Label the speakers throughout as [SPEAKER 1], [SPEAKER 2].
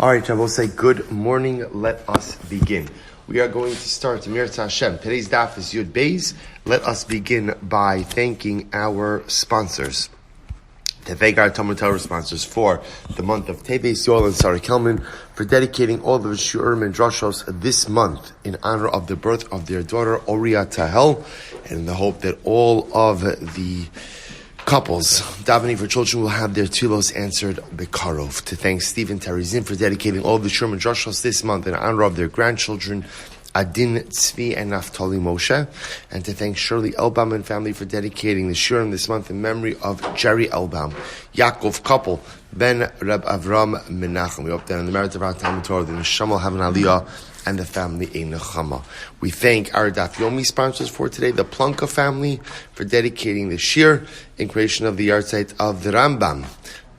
[SPEAKER 1] All right, I will say good morning. Let us begin. We are going to start Mirza Hashem. Today's daf is Yud Beis. Let us begin by thanking our sponsors. To thank our TALMUD Torah sponsors for the month of Teves, Yoel Sara Kelman, for dedicating all of the Shurim and Drashos this month in honor of the birth of their daughter Oriya Tahel, and in the hope that all of the couples davening for children will have their tefilos answered bekarov. To thank Teri Czinn for dedicating all the Shurim and Drashos this month in honor of their grandchildren Adin, Tzvi, and Naftali Moshe, and to thank Shirley Elbaum Family for dedicating the Shurim this month in memory of Gerald Elbaum, Yaakov Kopel, Ben R Avraham Menachem. We hope that in the merit of our TALMUD Torah, the Neshama will have an aliyah and the family a nechama. We thank our Daf Yomi sponsors for today, the Plunka Family, for dedicating the shir in creation of the yahrzeit of the Rambam,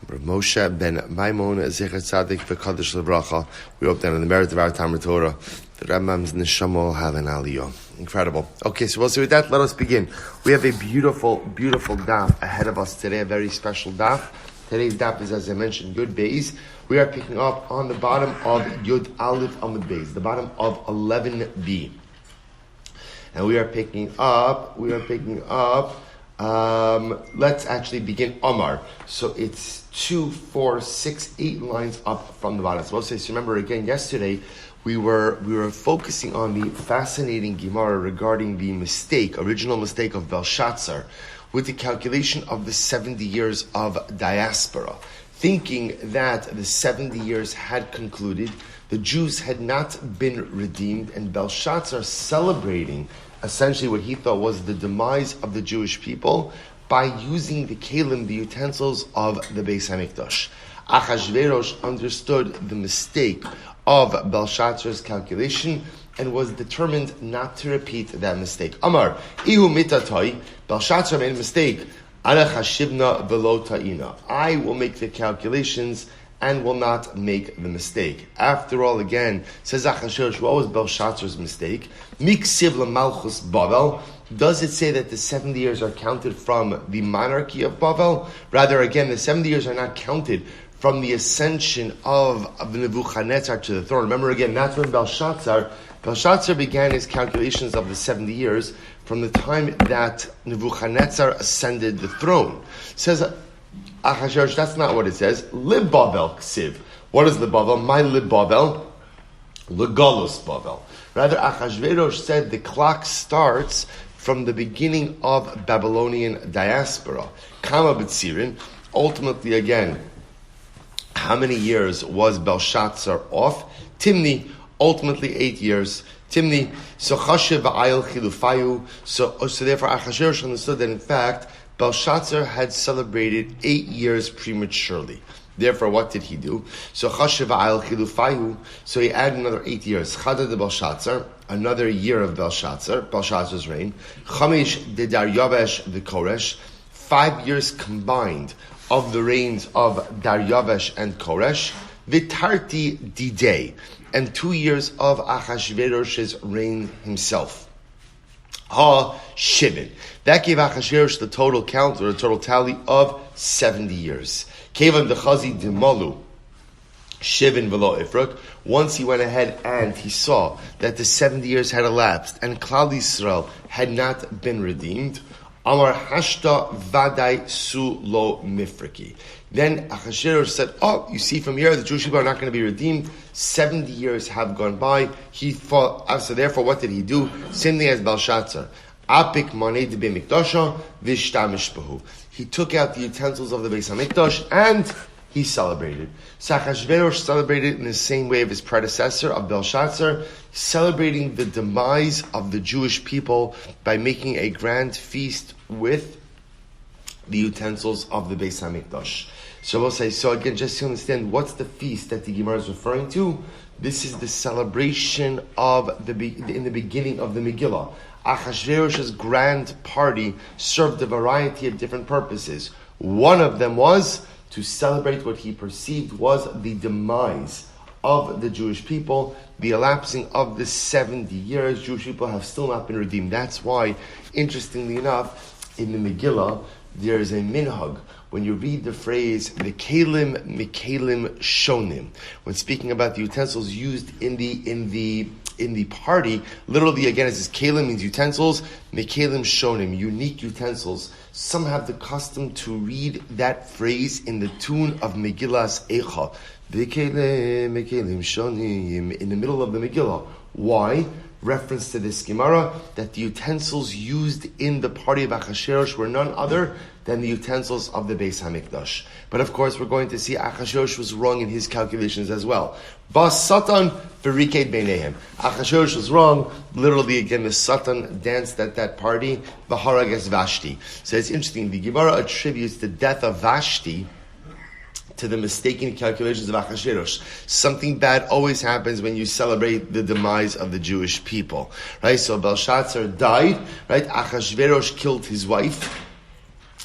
[SPEAKER 1] Moshe ben Maimon, Zecher Tzadik v'Kadosh L'Bracha. We hope that in the merit of our TALMUD Torah, the Rambam's neshama will have an aliyah. Incredible. Okay, so we'll see with that. Let us begin. We have a beautiful, beautiful daf ahead of us today, a very special daf. Today's daf is, as I mentioned, Yud Beis. We are picking up on the bottom of Yud Aleph Amud Beis, the bottom of 11b. And we are picking up, let's actually begin Omar. So it's 2, 4, 6, 8 lines up from the bottom. So we'll say, so remember again, yesterday, we were focusing on the fascinating Gemara regarding the original mistake of Belshazzar with the calculation of the 70 years of diaspora. Thinking that the 70 years had concluded, the Jews had not been redeemed, and Belshazzar celebrating essentially what he thought was the demise of the Jewish people by using the kelim, the utensils of the Beis HaMikdash. Achashverosh understood the mistake of Belshazzar's calculation and was determined not to repeat that mistake. Amar, Ihu mitatoi, Belshazzar made a mistake. Ana chashivna velo ta'ina. I will make the calculations and will not make the mistake. After all, again, says Achashverosh, what was Belshazzar's mistake? Miksiv l'malchus Bavel. Does it say that the 70 years are counted from the monarchy of Bavel? Rather, again, the 70 years are not counted from the ascension of Nebuchadnezzar to the throne. Remember again, that's when Belshazzar began his calculations of the 70 years from the time that Nebuchadnezzar ascended the throne. Says Achashverosh, that's not what it says. Lib Bavel ksiv. What is Lib Bavel? My Lib Bavel, Legalus Bavel. Rather, Achashverosh said the clock starts from the beginning of Babylonian diaspora. Kama b'tzirin. Ultimately, again, how many years was Belshazzar off? Timni, ultimately 8 years. Timni, so chashev v'ayil chilufayu. So therefore, Achashverosh understood that in fact, Belshazzar had celebrated 8 years prematurely. Therefore, what did he do? So chashev v'ayil chilufayu. So he added another 8 years. Chada de Belshazzar, another year of Belshazzar's reign. Chamish de Daryavesh v'Koresh, 5 years combined of the reigns of Daryavesh and Koresh, Vitarti Didei, and 2 years of Achashverosh's reign himself. Ha Shivin. That gave Achashverosh the total count, or the total tally of 70 years. Kevan dechazi dimalu, Shivin velo ifruk. Once he went ahead and he saw that the 70 years had elapsed and Klal Yisrael had not been redeemed, Amar hashta vaday su lo mifriki. Then Achashverosh said, oh, you see from here, the Jewish people are not going to be redeemed. 70 years have gone by. He thought, so therefore, what did he do? Same thing as Belshazzar. Apik manei de be'mikdasha v'shtamish behu. He took out the utensils of the Beis HaMikdash and he celebrated. So Achashverosh celebrated in the same way of his predecessor, of Belshazzar, celebrating the demise of the Jewish people by making a grand feast with the utensils of the Beis HaMikdash. So we'll say, so again, just to understand what's the feast that the Gemara is referring to, this is the celebration of in the beginning of the Megillah. Achashverosh's grand party served a variety of different purposes. One of them was to celebrate what he perceived was the demise of the Jewish people, the elapsing of the 70 years. Jewish people have still not been redeemed. That's why, interestingly enough, in the Megillah, there is a minhag when you read the phrase Mikelim Shonim, when speaking about the utensils used in the party, literally again it says Kelim means utensils, Mikelim Shonim, unique utensils. Some have the custom to read that phrase in the tune of Megillah's Eicha. Mikelim Shonim, in the middle of the Megillah. Why? Reference to this Gemara that the utensils used in the party of Achashverosh were none other than the utensils of the Beis Hamikdash. But of course, we're going to see Achashverosh was wrong in his calculations as well. Bas Satan v'riked beinehem. Achashverosh was wrong. Literally, again, the Satan danced at that party. V'harag es Vashti. So it's interesting. The Gemara attributes the death of Vashti to the mistaken calculations of Achashverosh. Something bad always happens when you celebrate the demise of the Jewish people. Right? So Belshazzar died, right? Achashverosh killed his wife.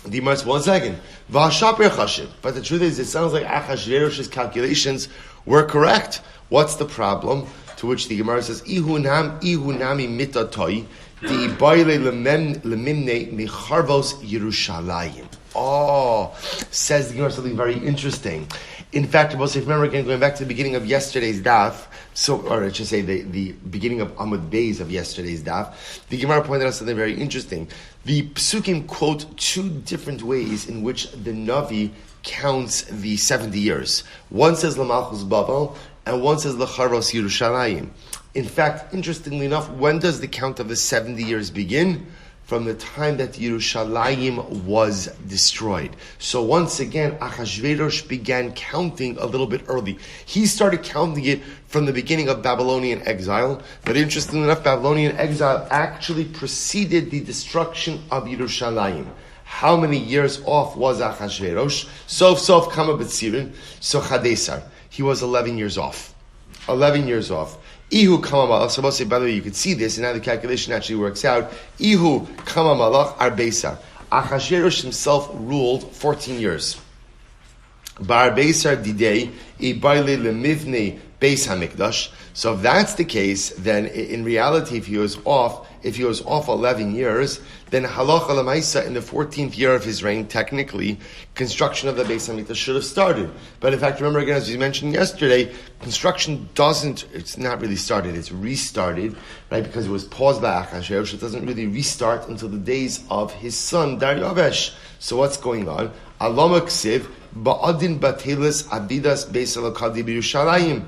[SPEAKER 1] The Gemara says, 1 second. But the truth is, it sounds like Achashverosh's calculations were correct. What's the problem? To which the Gemara says, Ihu nami mitatoi, di baile lemimne micharvos Yerushalayim. Oh, says the Gemara something very interesting. In fact, if you remember again, going back to the beginning of yesterday's daf, or I should say the beginning of Amud Beis of yesterday's daf, the Gemara pointed out something very interesting. The Psukim quote two different ways in which the Navi counts the 70 years. One says L'malchus Bavel, and one says L'charvos Yerushalayim. In fact, interestingly enough, when does the count of the 70 years begin? From the time that Yerushalayim was destroyed. So once again, Achashverosh began counting a little bit early. He started counting it from the beginning of Babylonian exile. But interestingly enough, Babylonian exile actually preceded the destruction of Yerushalayim. How many years off was Achashverosh? Sof Kama B'tzirin. So Chadesar. He was 11 years off. 11 years off. Ihu kama malach. So say, by the way, you could see this, and now the calculation actually works out. Ihu kama malach arbeisar. Achashverosh himself ruled 14 years. Bar beisar didei ibayle lemivne beis hamikdash. So if that's the case, then in reality, if he was off 11 years, then halacha lemaisa in the 14th year of his reign, technically, construction of the Beis Hamikdash should have started. But in fact, remember again, as we mentioned yesterday, construction it's not really started, it's restarted, right? Because it was paused by Achashverosh. It doesn't really restart until the days of his son, Daryavesh. So what's going on? Alama ksiv, ba'adin batelis abidas beis alakadi b'Yerushalayim.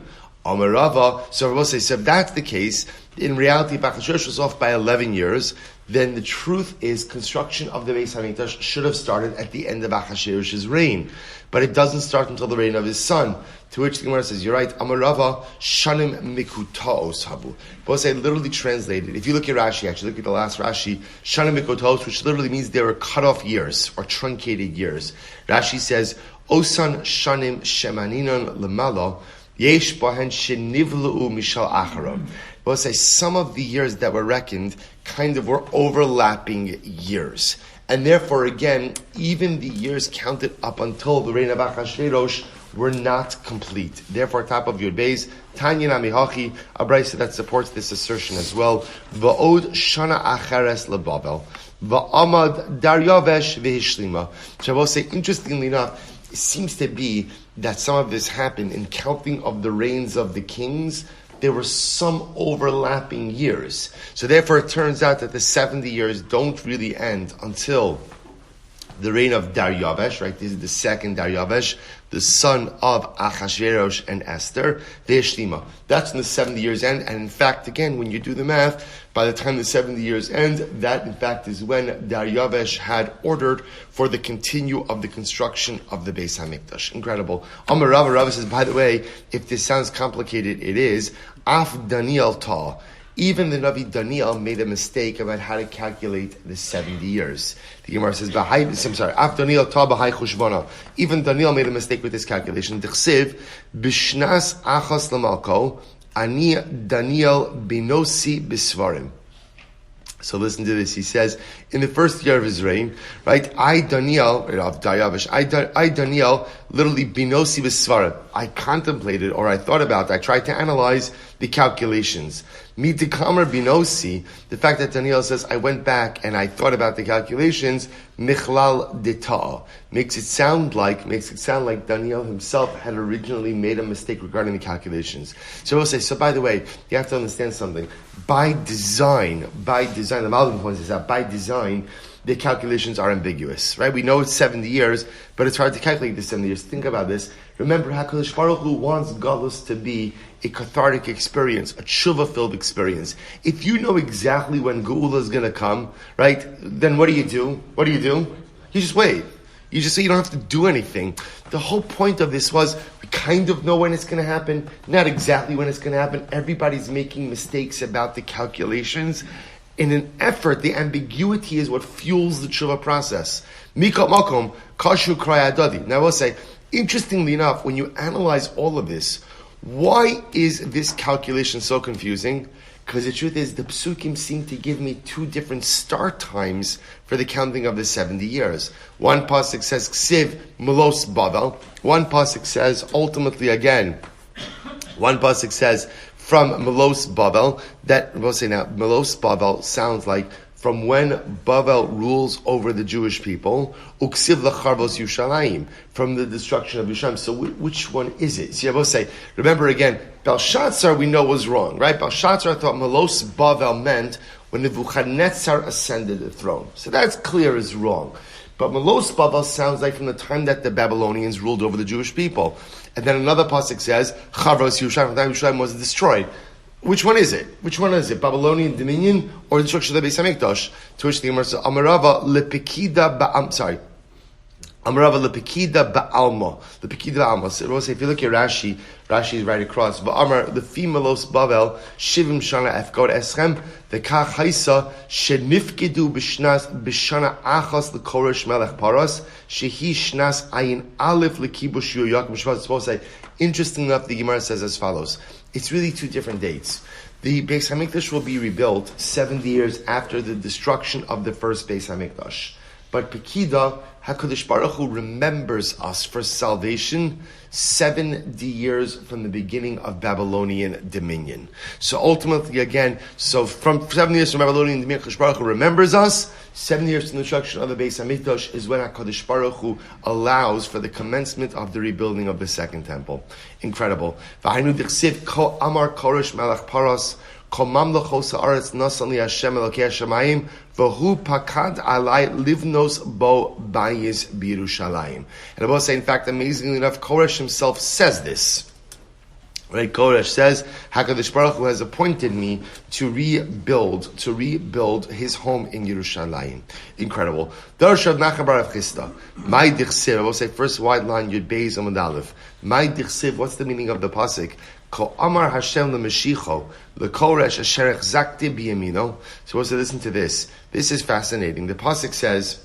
[SPEAKER 1] Amarava. So if that's the case, in reality, if Achashverosh was off by 11 years, then the truth is construction of the Beis Hamikdash should have started at the end of Achashverosh's reign. But it doesn't start until the reign of his son. To which the Gemara says, you're right, Amarava shanim mikutaos habu. Both say literally translated. If you look at Rashi, actually look at the last Rashi, shanim mikutaos, which literally means they were cut off years, or truncated years. Rashi says, Osan shanim shemaninon lemalo, yesh bahen shenivlu mishal acharon. We'll say some of the years that were reckoned kind of were overlapping years. And therefore, again, even the years counted up until the reign of Achashverosh were not complete. Therefore, top of Yud Beis, Tanya Namihachi, a brayso that supports this assertion as well. Va'od shana acheres leBavel, va'amad Daryavesh v'hishlima. So I will say, interestingly enough, it seems to be that some of this happened in counting of the reigns of the kings. There were some overlapping years. So therefore it turns out that the 70 years don't really end until the reign of Daryavesh, right? This is the second Daryavesh, the son of Achashverosh and Esther, Ve'eshlima. That's when the 70 years end. And in fact, again, when you do the math, by the time the 70 years end, that in fact is when Daryavesh had ordered for the continue of the construction of the Beis Hamikdash. Incredible. Amar Rava says, by the way, if this sounds complicated, it is. Af Daniel Ta. Even the Navi Daniel made a mistake about how to calculate the 70 years. The Gemara says, Af Daniel Ta b'hai chushvana. Even Daniel made a mistake with this calculation. D'chsiv, b'shnas achas l'malko, ani Daniel binosi b'svarim. So listen to this. He says, in the first year of his reign, right, I, Daniel, of Daryavesh, I, Daniel, literally binosi v'svara. I contemplated, or I thought about, I tried to analyze the calculations. Mitikamer binosi, the fact that Daniel says, I went back and I thought about the calculations, michlal dita, makes it sound like Daniel himself had originally made a mistake regarding the calculations. So we'll say, so by the way, you have to understand something. By design, the Malbim points this out, by design, the calculations are ambiguous, right? We know it's 70 years, but it's hard to calculate the 70 years. Think about this. Remember, HaKadosh Baruch Hu wants Galus to be a cathartic experience, a tshuva-filled experience. If you know exactly when Geula is going to come, right, then what do? You just wait. You just say you don't have to do anything. The whole point of this was we kind of know when it's going to happen, not exactly when it's going to happen. Everybody's making mistakes about the calculations. In an effort, the ambiguity is what fuels the tshuva process. Mikot makom, kashu kraya adadi. Now I will say, interestingly enough, when you analyze all of this, why is this calculation so confusing? Because the truth is, the psukim seem to give me two different start times for the counting of the 70 years. One pasuk says, Ksiv Melos Bavel. One pasuk says, ultimately again, one pasuk says, from Melos Bavel, that we'll say now, Melos Bavel sounds like from when Bavel rules over the Jewish people, Uksiv Lacharvos Yushalayim, from the destruction of Yerushalayim. So which one is it? See, I will say, remember again, Belshazzar we know was wrong, right? Belshazzar thought Melos Bavel meant when Nebuchadnezzar ascended the throne. So that's clear as wrong. But Melos Bavel sounds like from the time that the Babylonians ruled over the Jewish people. And then another pasuk says, Charvos Yerushalayim, from the time Yerushalayim was destroyed. Which one is it? Babylonian dominion or the destruction of the Beis Hamikdash? To which the Gemara says, Amarava lepekida ba'alma. Lepekida ba'alma. So we'll say, if you look at Rashi is right across. Va'amar lefi melos Bavel shivim shana efkod eschem v'kach haisa shenifkedu b'shana achas l'koresh melech paras shehi shnas ayin aleph l'kibush Yaakov Mishpat. It's supposed to say, interesting enough, the Gemara says as follows. It's really two different dates. The Beis Hamikdash will be rebuilt 70 years after the destruction of the first Beis Hamikdash. But Pekida, HaKadosh Baruch Hu remembers us for salvation 70 years from the beginning of Babylonian dominion. So ultimately, again, from 7 years from Babylonian dominion, HaKadosh Baruch Hu remembers us. 7 years from the destruction of the Beis Hamikdash is when HaKadosh Baruch Hu allows for the commencement of the rebuilding of the Second Temple. Incredible. V'hainu dichsiv ko amar koresh melech paras ko mamlechos haaretz nasan li Hashem elokei hashamayim v'hu pakad alai livnos bo bayis b'Yerushalayim. And I will say, in fact, amazingly enough, Koresh himself says this. Right, Koresh says, HaKadosh Baruch Hu has appointed me to rebuild his home in Yerushalayim. Incredible. Darshav Nachabar of Chista. My dichsiv, I will say, first wide line, Yud Beis Amud Aleph. My dichsiv, what's the meaning of the pasuk? Ko Amar Hashem leMashicho, leKoresh asher echzakti biyamino. So we'll say, listen to this. This is fascinating. The pasuk says,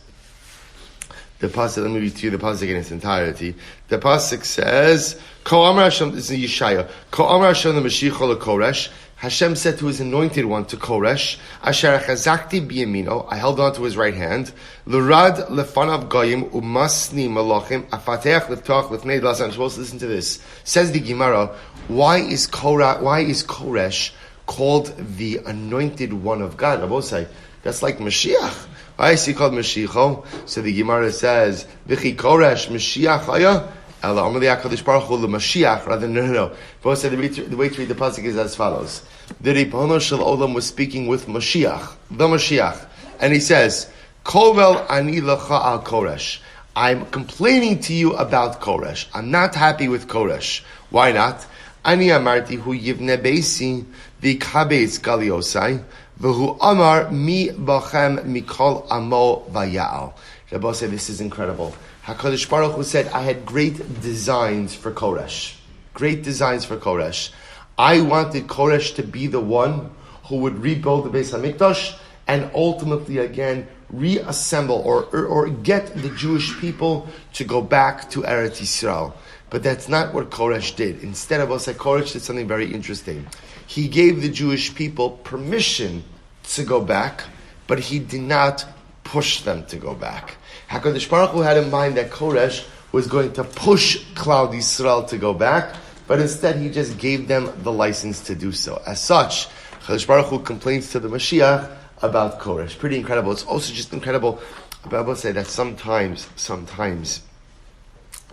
[SPEAKER 1] let me read to you the pasuk in its entirety. The pasuk says, Ko Amar Hashem, this is Yeshaya. Ko Amar Hashem leMashicho leKoresh. Hashem said to his anointed one, to Koresh, Asher chazakti biyamino, I held on to his right hand, L'rad lefanav goyim umasni malachim afateach leftoach lefnei lasan. I'm supposed to listen to this. Says the Gemara, why is Koresh called the anointed one of God? I will say, that's like Mashiach. Why is he called Mashiach? So the Gemara says, V'chi Koresh Mashiach haya? Allah, Amar Yaakov Baruch Hu Mashiach, rather no. Both say the way to read the pasuk is as follows: the Ribono Shel Olam was speaking with Mashiach, the Mashiach, and he says, "Kovel ani lecha al Koresh." I'm complaining to you about Koresh. I'm not happy with Koresh. Why not? Ani amarti hu yivne beisi v'kabeis galiosai v'hu amar mi bachem mikol amo vayal. Rabbi said, this is incredible. HaKadosh Baruch Hu said, I had great designs for Koresh. Great designs for Koresh. I wanted Koresh to be the one who would rebuild the Beis HaMikdash and ultimately again reassemble or get the Jewish people to go back to Eretz Yisrael. But that's not what Koresh did. Instead of us, Koresh did something very interesting. He gave the Jewish people permission to go back, but he did not push them to go back. HaKadosh Baruch Hu had in mind that Koresh was going to push Klal Yisrael to go back, but instead he just gave them the license to do so. As such, Chadash Baruch Hu complains to the Mashiach about Koresh. Pretty incredible. It's also just incredible. But I will say that sometimes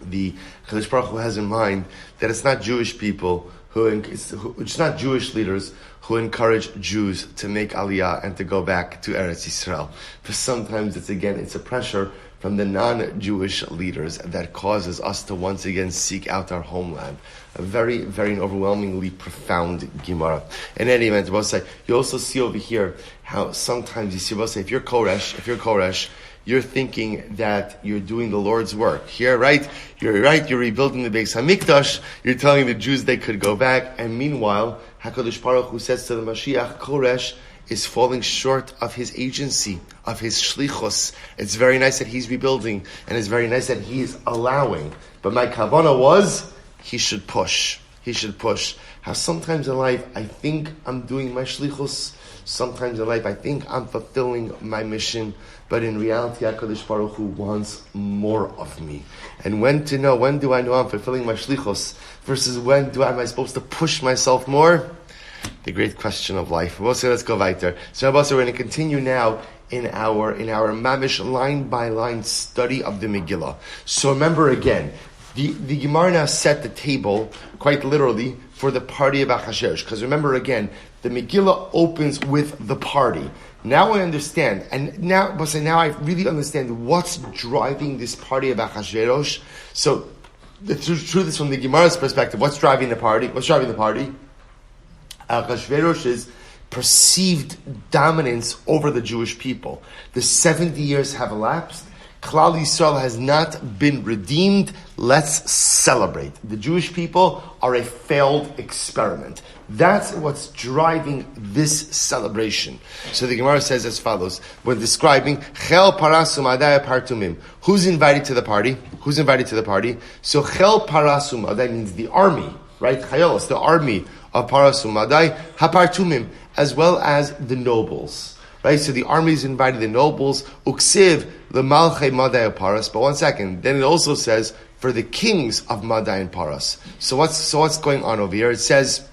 [SPEAKER 1] the Chadash Baruch Hu has in mind that it's not Jewish people it's not Jewish leaders who encourage Jews to make Aliyah and to go back to Eretz Yisrael. But sometimes it's a pressure from the non-Jewish leaders that causes us to once again seek out our homeland. A very, very overwhelmingly profound Gemara. In any event, you also see over here how sometimes you see, if you're Koresh, you're thinking that you're doing the Lord's work. Here, you're rebuilding the Beis HaMikdash, you're telling the Jews they could go back, and meanwhile, HaKadosh Baruch Hu says to the Mashiach, Koresh is falling short of his agency, of his shlichus. It's very nice that he's rebuilding, and it's very nice that he's allowing. But my kavanah was, he should push. How sometimes in life, I think I'm doing my shlichus. Sometimes in life, I think I'm fulfilling my mission. But in reality, HaKadosh Baruch Hu wants more of me. And when do I know I'm fulfilling my shlichus versus when am I supposed to push myself more? The great question of life. Let's go weiter. So we're going to continue now in our mamish line by line study of the Megillah. So remember again, the Gemara now set the table quite literally for the party of Achashverosh. Because remember again, the Megillah opens with the party. Now I understand, and now I really understand what's driving this party of Achashverosh. So the truth is, from the Gemara's perspective, what's driving the party? Achashverosh's perceived dominance over the Jewish people. The 70 years have elapsed. Klal Yisrael has not been redeemed. Let's celebrate. The Jewish people are a failed experiment. That's what's driving this celebration. So the Gemara says as follows, when describing Chel Parasum Adai Partumim. Who's invited to the party? So Chel Parasum Adai means the army, right? Chayolos, the army of Parasum Adai, Hapartumim, as well as the nobles. Right, so the army is invited, the nobles, uksiv the malchei Madai Paras. But one second, then it also says for the kings of Madai and Paras. So what's going on over here? It says,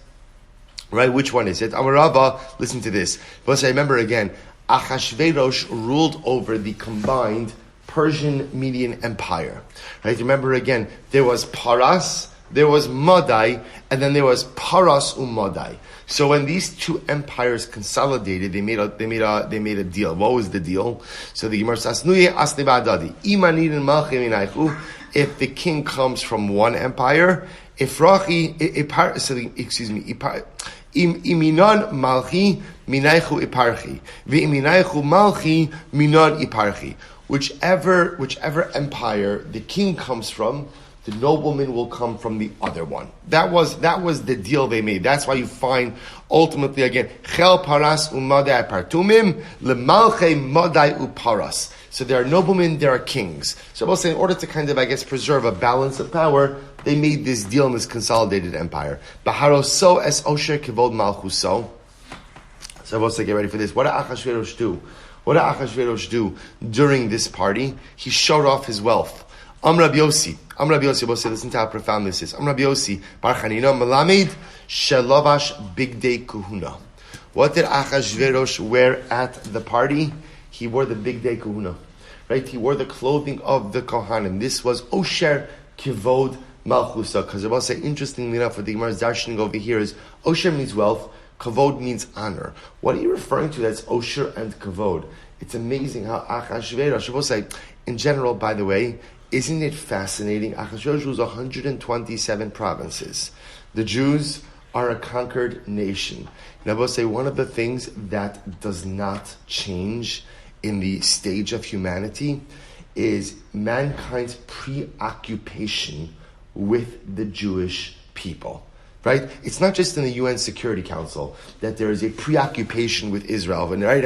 [SPEAKER 1] right, which one is it? Amar Rava, listen to this. But I remember again, Achashverosh ruled over the combined Persian-Median Empire. Right, remember again, there was Paras, there was Madai, and then there was Paras Madai. So when these two empires consolidated, they made a deal. What was the deal? So the Gemara says, if the king comes from one empire, iminon malchi minaychu iparchi, v'iminaychu malchi minon iparchi. Whichever empire the king comes from, the nobleman will come from the other one. That was the deal they made. That's why you find ultimately again Chel Paras Umadai Partumim Lemalche Madai Uparas. So there are noblemen, there are kings. So I will say, in order to kind of preserve a balance of power, they made this deal in this consolidated empire. Baharoso es Osher Kivod Malchuso. So I will say, get ready for this. What did Achashverosh do during this party? He showed off his wealth. Amr Rabbi Yossi, listen to how profound this is. Amr Rabbi Yossi, Bar Chanina Melamed, Shelovash Bigdei Kuhuna. What did Achashverosh wear at the party? He wore the Bigdei Kuhuna. Right? He wore the clothing of the Kohanim. This was Osher Kivod Malchusa. Because I will say, interestingly enough, what the Gemara is darshaning over here is, Osher means wealth, Kavod means honor. What are you referring to that's Osher and Kavod? It's amazing how Achashverosh, I will say, in general, by the way, isn't it fascinating? Achashverosh rules 127 provinces. The Jews are a conquered nation. And I will say one of the things that does not change in the stage of humanity is mankind's preoccupation with the Jewish people. Right? It's not just in the UN Security Council that there is a preoccupation with Israel. And right,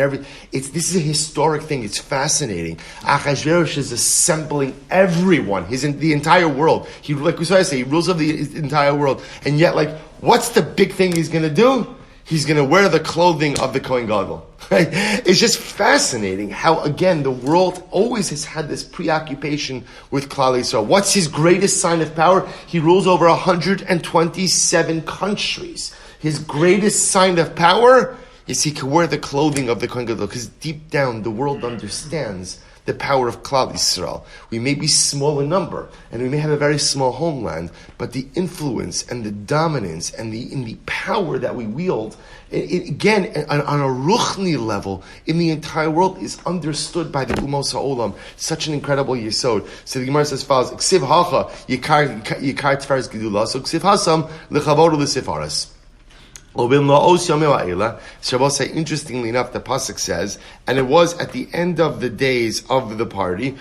[SPEAKER 1] this is a historic thing. It's fascinating. Achashverosh is assembling everyone, the entire world. He rules over the entire world. And yet, what's the big thing he's going to do? he's going to wear the clothing of the Kohen Gadol. Right? It's just fascinating how, again, the world always has had this preoccupation with Klal Yisrael. What's his greatest sign of power? He rules over 127 countries. His greatest sign of power is he can wear the clothing of the Kohen Gadol, because deep down the world understands the power of Klal Yisrael. We may be small in number, and we may have a very small homeland, but the influence and the dominance and the power that we wield, again, on a ruchni level, in the entire world, is understood by the Umos HaOlam. Such an incredible yesod. So the Gemara says, follows, Ksiv hacha yikar tiferes gedula, so ksiv hasam lechavod l'sefaras. Interestingly enough, the pasuk says, and it was at the end of the days of the party.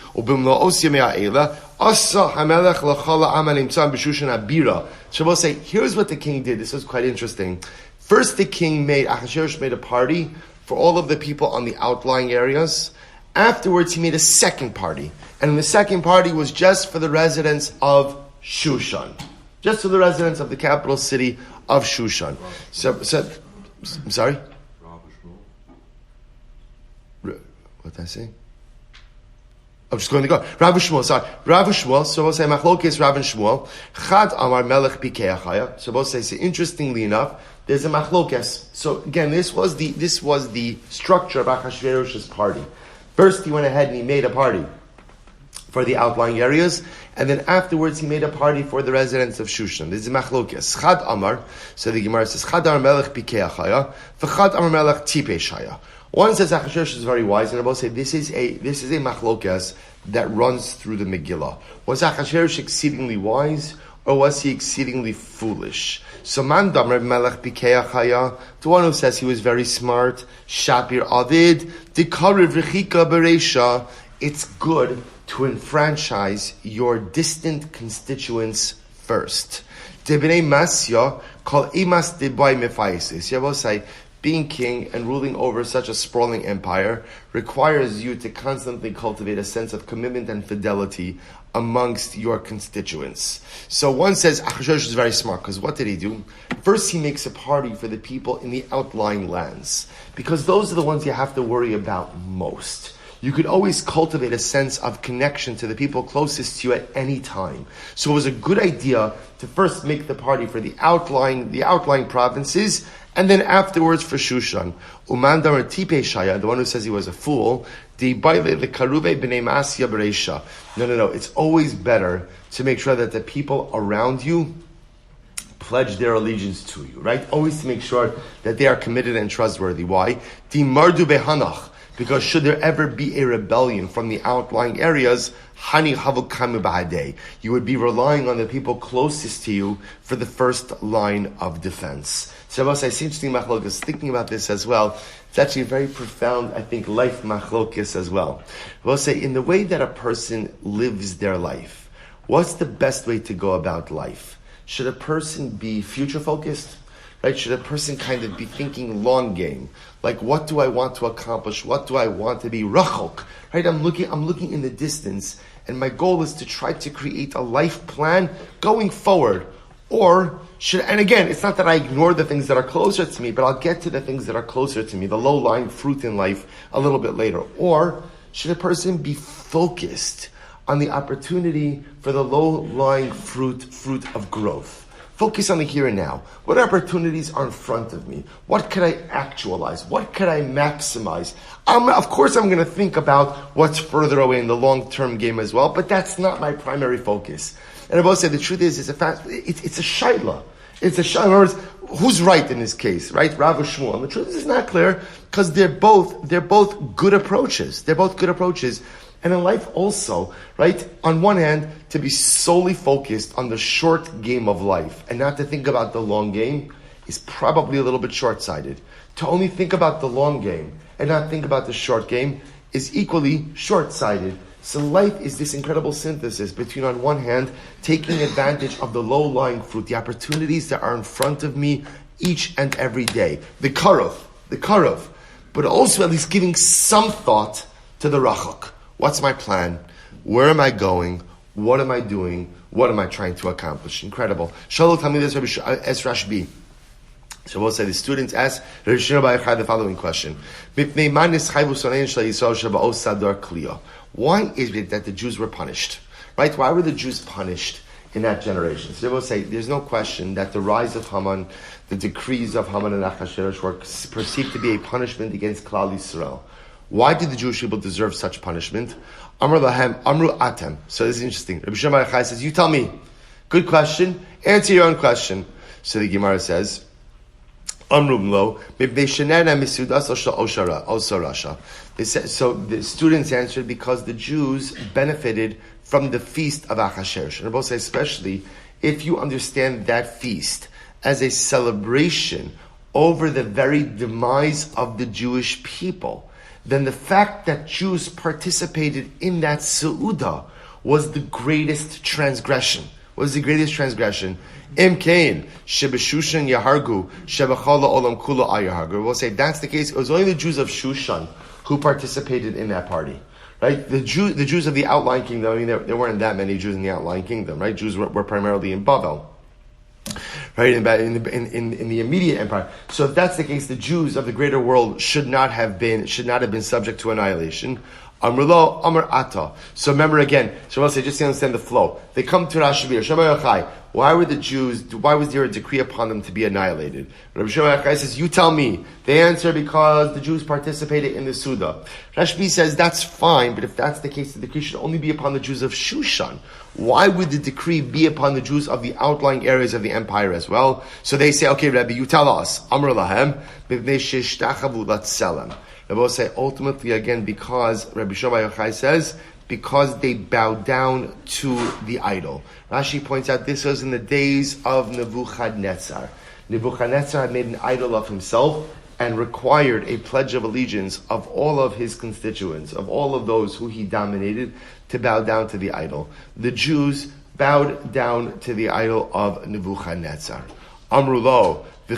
[SPEAKER 1] Shabbos say, here's what the king did. This was quite interesting. First, the king Achashverosh made a party for all of the people on the outlying areas. Afterwards, he made a second party, and the second party was just for the residents of Shushan, just for the residents of the capital city of Shushan. So I'm sorry? What did I say? I'm just going to go. Rav Shmuel, sorry. Rav Shmuel, so we'll say Machlokes Rav and Shmuel. Chad Amar Melech Pikeachaya. So we'll say, interestingly enough, there's a Machlokes. So again, this was the structure of Achashverosh's party. First, he went ahead and he made a party for the outlying areas, and then afterwards he made a party for the residents of Shushan. This is Machlokes. Chad Amar, so the Gemara says, Chad Amar Melech Pikeachaya, v'Chad Amar Melech Tipeshaya. One says Achashverosh is very wise, and I will say this is a Machlokes that runs through the Megillah. Was Achashverosh exceedingly wise, or was he exceedingly foolish? So Man Damar Melech Pikeachaya, the one who says he was very smart, Shapir Avid, Dikariv Rechika Bereisha, it's good to enfranchise your distant constituents first. Debnei Masya call Imas Debay Mephaesis. You will say, being king and ruling over such a sprawling empire requires you to constantly cultivate a sense of commitment and fidelity amongst your constituents. So one says, Achashverosh is very smart, because what did he do? First, he makes a party for the people in the outlying lands, because those are the ones you have to worry about most. You could always cultivate a sense of connection to the people closest to you at any time. So it was a good idea to first make the party for the outlying provinces, and then afterwards for Shushan. Umandar Tipe Shaya, the one who says he was a fool, the Karuve B'nei Masya Bereisha. No. It's always better to make sure that the people around you pledge their allegiance to you, right? Always to make sure that they are committed and trustworthy. Why? Di Mardu Behanach. Because should there ever be a rebellion from the outlying areas, you would be relying on the people closest to you for the first line of defense. So I see interesting machlokes, thinking about this as well. It's actually a very profound, I think, life machlokes as well. We'll say, in the way that a person lives their life, what's the best way to go about life? Should a person be future focused? Right? Should a person kind of be thinking long game? Like, what do I want to accomplish? What do I want to be? Rachok. Right? I'm looking in the distance, and my goal is to try to create a life plan going forward. Or and again, it's not that I ignore the things that are closer to me, but I'll get to the things that are closer to me, the low-lying fruit in life, a little bit later. Or should a person be focused on the opportunity for the low-lying fruit of growth? Focus on the here and now. What opportunities are in front of me? What can I actualize? What can I maximize? Of course, I'm going to think about what's further away in the long-term game as well, but that's not my primary focus. And I will say the truth is, it's a shaila. It's a shaila. In other words, who's right in this case, right? Rav or Shmuel. And the truth is not clear, because they're both good approaches. They're both good approaches. And in life also, right, on one hand, to be solely focused on the short game of life and not to think about the long game is probably a little bit short-sighted. To only think about the long game and not think about the short game is equally short-sighted. So life is this incredible synthesis between, on one hand, taking advantage of the low-lying fruit, the opportunities that are in front of me each and every day, the karov, but also at least giving some thought to the rachok. What's my plan? Where am I going? What am I doing? What am I trying to accomplish? Incredible. Shalom Talmud Es Rashbi. So we'll say the students ask the following question. Why is it that the Jews were punished? Right? Why were the Jews punished in that generation? So we'll say there's no question that the rise of Haman, the decrees of Haman and Achashverosh were perceived to be a punishment against Klal Yisrael. Why did the Jewish people deserve such punishment? Amru lahem, amru atem. So this is interesting. Rabbi Shimon Bar Yochai says, you tell me. Good question. Answer your own question. So the Gemara says, Amrum lo, mipnei shenena misudas osarasha. They said, so the students answered because the Jews benefited from the feast of Achashverosh. And I both say, especially if you understand that feast as a celebration over the very demise of the Jewish people, then the fact that Jews participated in that Seudah was the greatest transgression. What is the greatest transgression? Im kain shebeshushan yahargu shebachala olam kula ayahargu. We'll say that's the case. It was only the Jews of Shushan who participated in that party, right? The Jews of the outlying kingdom. I mean, there weren't that many Jews in the outlying kingdom, right? Jews were primarily in Bavel, right? In the immediate empire. So if that's the case, the Jews of the greater world should not have been subject to annihilation. Amrlo, Amr Ata. So remember again, so I'll say, just to understand the flow. They come to Rashbi, Shema Yochai. Why was there a decree upon them to be annihilated? Rabbi Shema Yochai says, you tell me. They answer because the Jews participated in the Suda. Rashbi says, that's fine, but if that's the case, the decree should only be upon the Jews of Shushan. Why would the decree be upon the Jews of the outlying areas of the empire as well? So they say, okay, Rabbi, you tell us. Amr lahem, b'vnei sheshtachavu latzelem. Rabbi will say, ultimately, again, because Rabbi Shimon Bar Yochai says, because they bowed down to the idol. Rashi points out this was in the days of Nebuchadnezzar. Nebuchadnezzar had made an idol of himself and required a pledge of allegiance of all of his constituents, of all of those who he dominated, to bow down to the idol. The Jews bowed down to the idol of Nebuchadnezzar. Amrulo. So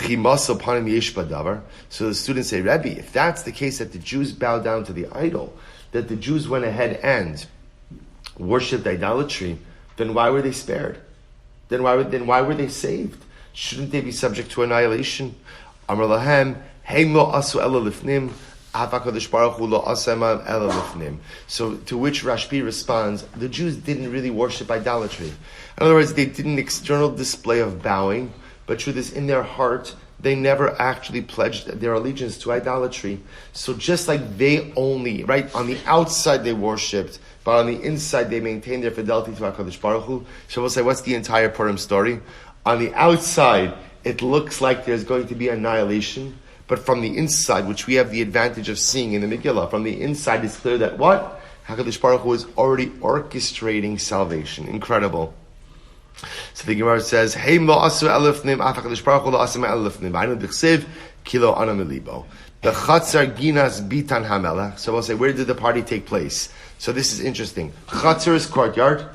[SPEAKER 1] the students say, Rebbe, if that's the case that the Jews bowed down to the idol, that the Jews went ahead and worshipped idolatry, then why were they spared? Then why were they saved? Shouldn't they be subject to annihilation? Amar lahem, heim lo asu ela lifnim, HaKadosh Baruch Hu lo asema ela lifnim. So to which Rashbi responds, the Jews didn't really worship idolatry. In other words, they did an external display of bowing, but truth is, in their heart, they never actually pledged their allegiance to idolatry. So just like they only, right, on the outside they worshipped, but on the inside they maintained their fidelity to HaKadosh Baruch Hu. So we'll say, what's the entire Purim story? On the outside, it looks like there's going to be annihilation, but from the inside, which we have the advantage of seeing in the Megillah, from the inside it's clear that what? HaKadosh Baruch Hu is already orchestrating salvation. Incredible. So the Gemara says, "Heim lo asu elifnim, afakadosh baruch hu lo asu elifnim. V'aynu b'chsev kilo ana melibo." The chatzar ginas bitan hamelach. So we'll say, where did the party take place? So this is interesting. Chatzar is courtyard,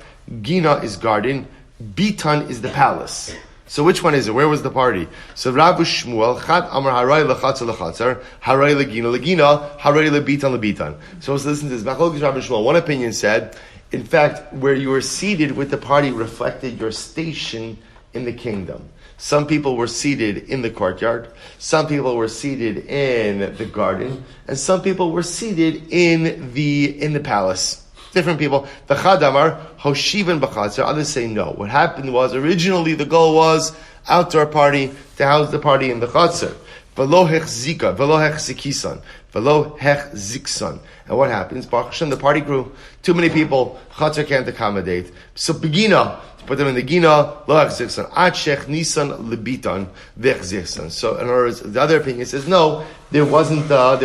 [SPEAKER 1] gina is garden, bitan is the palace. So which one is it? Where was the party? So Rabbi Shmuel, Chat Amar Haray lechatzar lechatzar, Haray legina legina, Haray lebitan lebitan. So let's listen to this. Machlokes Rabbi Shmuel. One opinion said, in fact, where you were seated with the party reflected your station in the kingdom. Some people were seated in the courtyard, some people were seated in the garden, and some people were seated in the palace. Different people. The Chadamar, Hoshivan B'chatzar, others say no. What happened was, originally the goal was outdoor party, to house the party in the Chatzar. V'lo hech zika, v'lo hech zikisan, v'lo hech ziksan. And what happens? Baruch Hashem, the party grew. Too many people, Chatzar can't accommodate. So begina, to put them in the gina, lo hech ziksan, ad shech nisan lebitan, v'ech ziksan. So in other words, the other opinion says no, there wasn't like,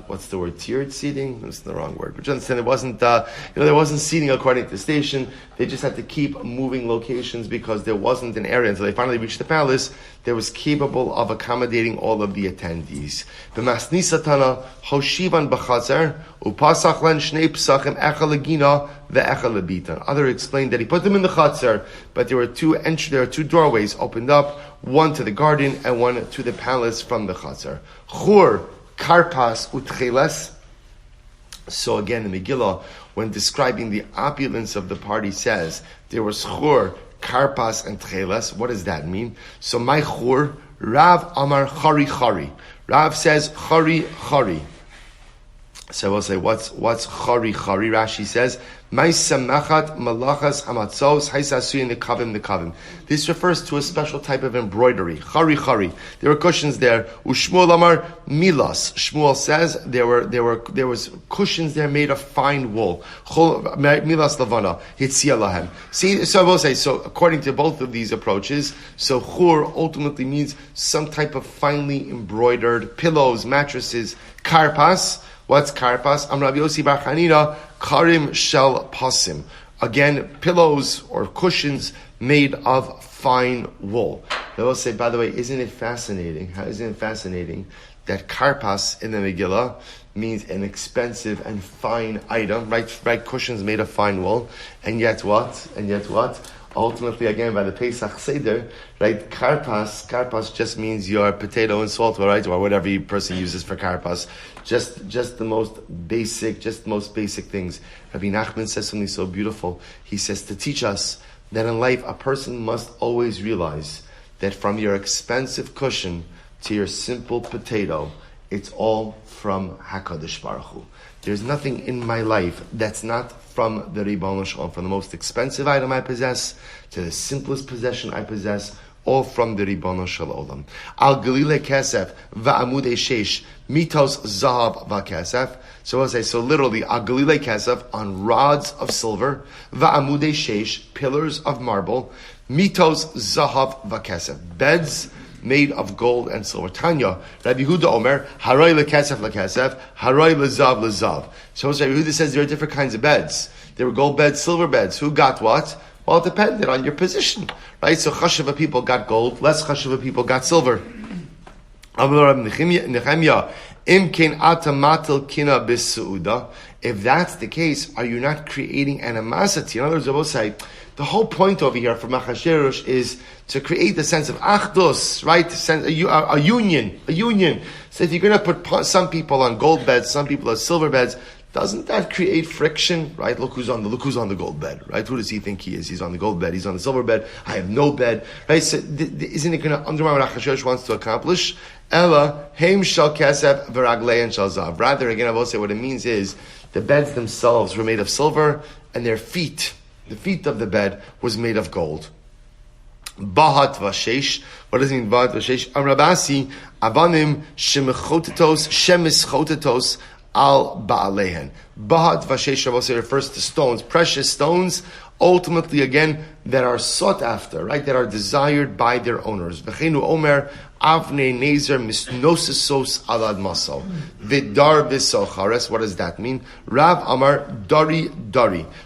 [SPEAKER 1] what's the word, tiered seating? That's the wrong word. But you understand, there wasn't seating according to the station. They just had to keep moving locations because there wasn't an area until they finally reached the palace that was capable of accommodating all of the attendees. The Masni Satana, Hoshivan B'chazer, Upasach Len Shnei Psachim, Echa Legina, Ve'echa Lebitan. Other explained that he put them in the Chatzar, but there were two doorways opened up, one to the garden and one to the palace from the Chatzar. Chur, Karpas, Utcheles. So again, the Megillah, when describing the opulence of the party, says there was Chur, Karpas, and Tcheles. What does that mean? So my Chur Rav Amar Chari Chari. Rav says Chari Chari. So we'll say, what's Chari Chari? Rashi says, Maisamachat Malachas Hamatzos Haisasuyin Nekavim. This refers to a special type of embroidery. Chari Chari. There were cushions there. Ushmuel Amar Milas. Shmuel says there was cushions there made of fine wool. Milas Lavana. Hitzia Lahem. See, so I will say, so according to both of these approaches, so Chur ultimately means some type of finely embroidered pillows, mattresses, karpas. What's karpas? Am Rabbi Yossi Bar Chanina, karim shel pasim. Again, pillows or cushions made of fine wool. They will say, by the way, isn't it fascinating? Isn't it fascinating that karpas in the Megillah means an expensive and fine item, right? Cushions made of fine wool. And yet what? Ultimately, again, by the Pesach Seder, right? Karpas just means your potato and salt, right? Or whatever person uses for karpas. Just the most basic things. Rabbi Nachman says something so beautiful. He says to teach us that in life, a person must always realize that from your expensive cushion to your simple potato, it's all from HaKadosh Baruch Hu. There's nothing in my life that's not from the Ribono Shel Olam, from the most expensive item I possess to the simplest possession I possess, all from the Ribono Shel Olam. Al Galile Kesef va'amudei sheish mitos zahav va'kesef. So I'll say, so literally, Al Galile Kesef, on rods of silver, va'amudei sheish, pillars of marble, mitos zahav va'kesef, beds made of gold and silver. Tanya, Rabbi Yehuda Omer, Haroy lekesef lekesef, Haroy lezav lezav. So Rabbi Yehuda says there are different kinds of beds. There were gold beds, silver beds. Who got what? Well, it depended on your position, right? So chashuva people got gold, less chashuva people got silver. If that's the case, are you not creating animosity? In other words, I will say, the whole point over here for Achashverosh is to create the sense of achdus, right? A union. So if you're going to put some people on gold beds, some people on silver beds, doesn't that create friction, right? Look who's on the gold bed, right? Who does he think he is? He's on the gold bed. He's on the silver bed. I have no bed, right? So isn't it going to undermine what Achashverosh wants to accomplish? Ella heim shal kesef v'raglein shal zav. Rather, again, I will say what it means is the beds themselves were made of silver, and their feet. The feet of the bed was made of gold. Bahat vashesh. What does it mean, Bahat vashesh? Amrabasi, Abanim, shemischotetos al ba'alehen. Bahat vashesh, also refers to stones, precious stones, ultimately, again, that are sought after, right? That are desired by their owners. V'cheinu omer, avnei nezer misnosesos alad masal. Vidar v'sochares. What does that mean? Rav Amar dari.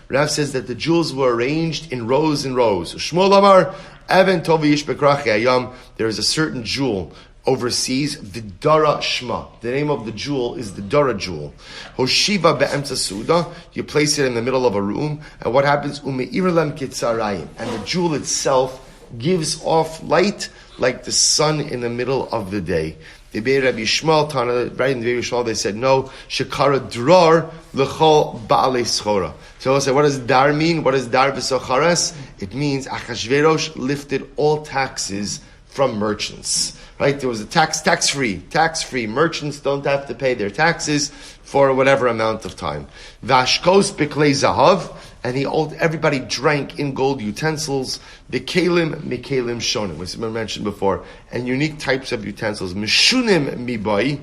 [SPEAKER 1] Rav says that the jewels were arranged in rows and rows. Shmuel Amar, Even toviyish bekrach hayam. There is a certain jewel overseas, Vidara Shma. The name of the jewel is the Dara jewel. Hoshiva be'emtza suda. You place it in the middle of a room, and what happens? Ume'irlem kitzarayim. And the jewel itself gives off light like the sun in the middle of the day. The Rabbi Yishmael, right in the Rabbi Yishmael, they said no. Shekara drar lechol ba'alei schora. So I'll say, what does dar mean? What does dar v'sochares? It means Achashverosh lifted all taxes from merchants. Right? There was a tax-free. Merchants don't have to pay their taxes for whatever amount of time. Vashkos beklei zahav, and everybody drank in gold utensils. The kelim mikelim shonim, which has been mentioned before, and unique types of utensils. Mishunim mibai.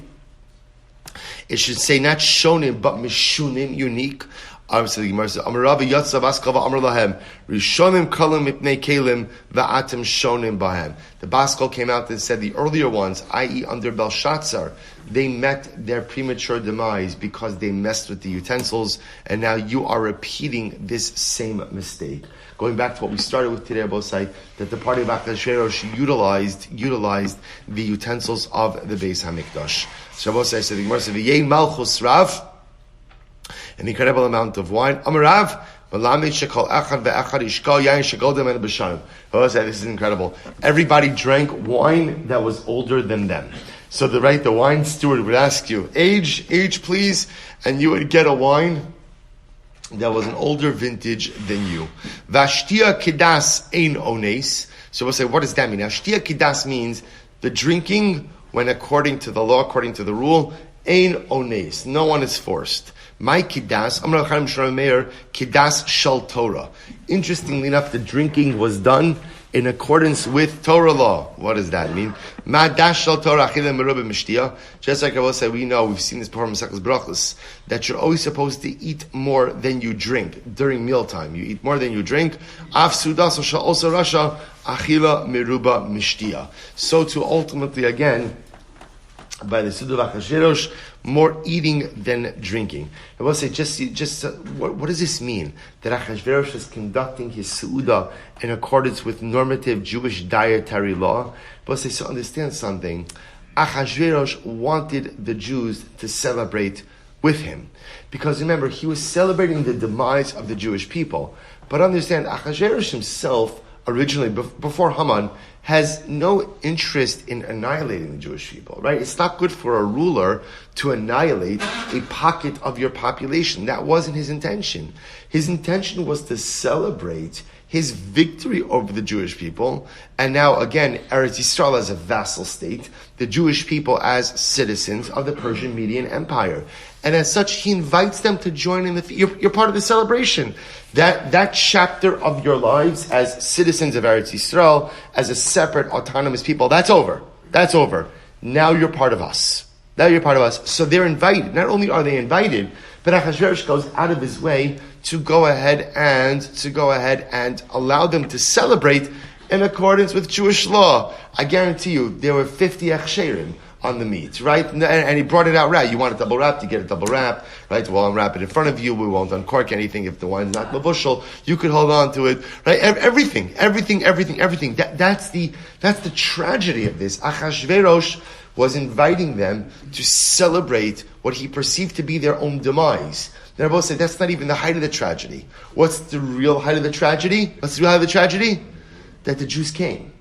[SPEAKER 1] It should say not shonim, but mishunim, unique. Obviously, the Gemara says, "Amarav yatzav askava amar lahem rishonim kalim mipnei kelim va'atem shonim bahem." The Baskol came out and said the earlier ones, i.e., under Belshazzar, they met their premature demise because they messed with the utensils, and now you are repeating this same mistake. Going back to what we started with today, Abosai, that the party of Achashverosh utilized the utensils of the Beis Hamikdash. So Abosai said, the Gemara said, "V'yein malchus rav." An incredible amount of wine. Amarav, this is incredible. Everybody drank wine that was older than them. So the wine steward would ask you, age please, and you would get a wine that was an older vintage than you. Vashtia kidas ein ones. So we'll say, what does that mean? Now, shtia kidas means the drinking, when according to the law, according to the rule, ein ones, no one is forced. My kiddas, Amar Chaim Shlomo Meir, kiddas shel Torah. Interestingly enough, the drinking was done in accordance with Torah law. What does that mean? Ma dash shel Torah achila merubah mishtia. Just like I will say, we know, we've seen this before in Masechtas Brachos, that you're always supposed to eat more than you drink during mealtime. You eat more than you drink. Af sudas shel also rasha achila merubah mishtia. So to ultimately, again, by the Suda of Achashverosh, more eating than drinking. I will say, what does this mean? That Achashverosh is conducting his Suda in accordance with normative Jewish dietary law. But say, so understand something. Achashverosh wanted the Jews to celebrate with him. Because remember, he was celebrating the demise of the Jewish people. But understand, Achashverosh himself, originally, before Haman, has no interest in annihilating the Jewish people, right? It's not good for a ruler to annihilate a pocket of your population. That wasn't his intention. His intention was to celebrate his victory over the Jewish people, and now again, Eretz Yisrael as a vassal state, the Jewish people as citizens of the Persian Median Empire. And as such, he invites them to join in you're part of the celebration. That chapter of your lives as citizens of Eretz Yisrael, as a separate, autonomous people, that's over. That's over. Now you're part of us. Now you're part of us. So they're invited. Not only are they invited, but Achashverosh goes out of his way to go ahead and allow them to celebrate in accordance with Jewish law. I guarantee you, there were 50 echsherim on the meat, right? And he brought it out right. You want a double wrap, you get a double wrap, right? We'll unwrap it in front of you. We won't uncork anything if the wine's not mavushal. You could hold on to it, right? Everything. That's the tragedy of this. Achashverosh was inviting them to celebrate what he perceived to be their own demise. They're both saying that's not even the height of the tragedy. What's the real height of the tragedy? What's the real height of the tragedy? That the Jews came.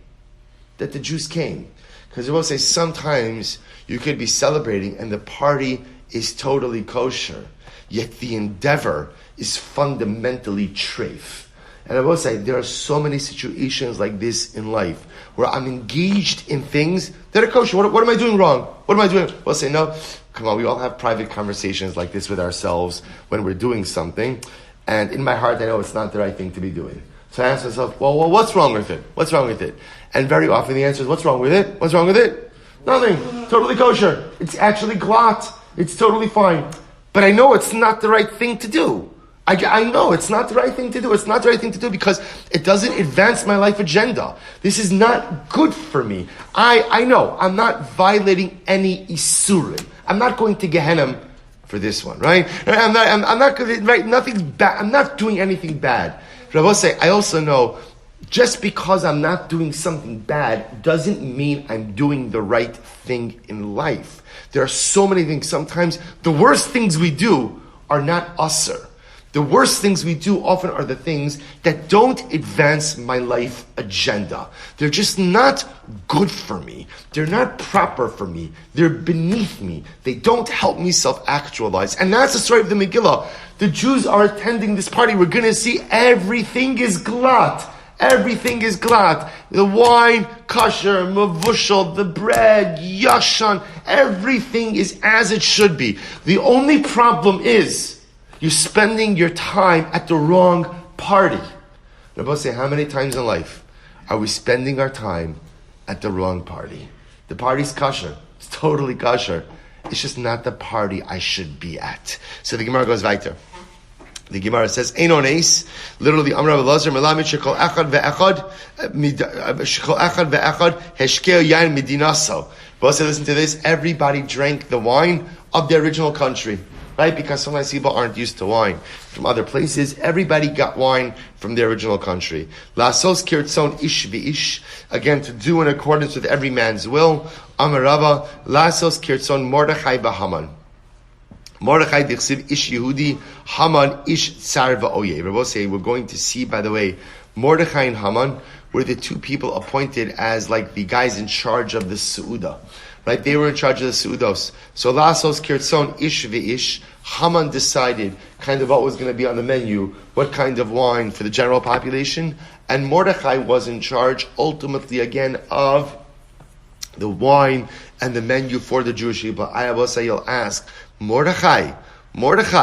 [SPEAKER 1] Because they both say sometimes you could be celebrating and the party is totally kosher, yet the endeavor is fundamentally treif. And I will say, there are so many situations like this in life where I'm engaged in things that are kosher. What am I doing wrong? What am I doing? We'll say, no, come on, we all have private conversations like this with ourselves when we're doing something. And in my heart, I know it's not the right thing to be doing. So I ask myself, well, what's wrong with it? What's wrong with it? And very often the answer is, what's wrong with it? What's wrong with it? Nothing. Totally kosher. It's actually glot. It's totally fine. But I know it's not the right thing to do. I know it's not the right thing to do. It's not the right thing to do because it doesn't advance my life agenda. This is not good for me. I know I'm not violating any isurim. I'm not going to Gehenna for this one, right? I'm not going to, right? Nothing's bad. I'm not doing anything bad. But I will say, I also know just because I'm not doing something bad doesn't mean I'm doing the right thing in life. There are so many things. Sometimes the worst things we do are not usser. The worst things we do often are the things that don't advance my life agenda. They're just not good for me. They're not proper for me. They're beneath me. They don't help me self-actualize. And that's the story of the Megillah. The Jews are attending this party. We're going to see everything is glot. Everything is glot. The wine, kosher, mavushal, the bread, yashan. Everything is as it should be. The only problem is you're spending your time at the wrong party. Rabbi say, how many times in life are we spending our time at the wrong party? The party's kosher. It's totally kosher. It's just not the party I should be at. So the Gemara goes weiter. The Gemara says, Ein oneis, literally, Amar Elazar, Melamid shekol echad ve'echad, heshkeo yain midinaso. But also listen to this, everybody drank the wine of the original country. Right? Because sometimes people aren't used to wine from other places. Everybody got wine from the original country. Lasos kirtzon ish v'ish. Again, to do in accordance with every man's will. Amar Rava, Lasos kirtzon Mordechai v'Haman. Mordechai dichsiv ish Yehudi, Haman ish tsar v'oyev. Rabbi say, we're going to see, by the way, Mordechai and Haman were the two people appointed as like the guys in charge of the Seudah. Right? They were in charge of the Seudos. So Lasos Kirtzon Ish V'ish, Haman decided kind of what was going to be on the menu, what kind of wine for the general population, and Mordechai was in charge ultimately again of the wine and the menu for the Jewish people. I will say, you'll ask, Mordechai HaTzadik,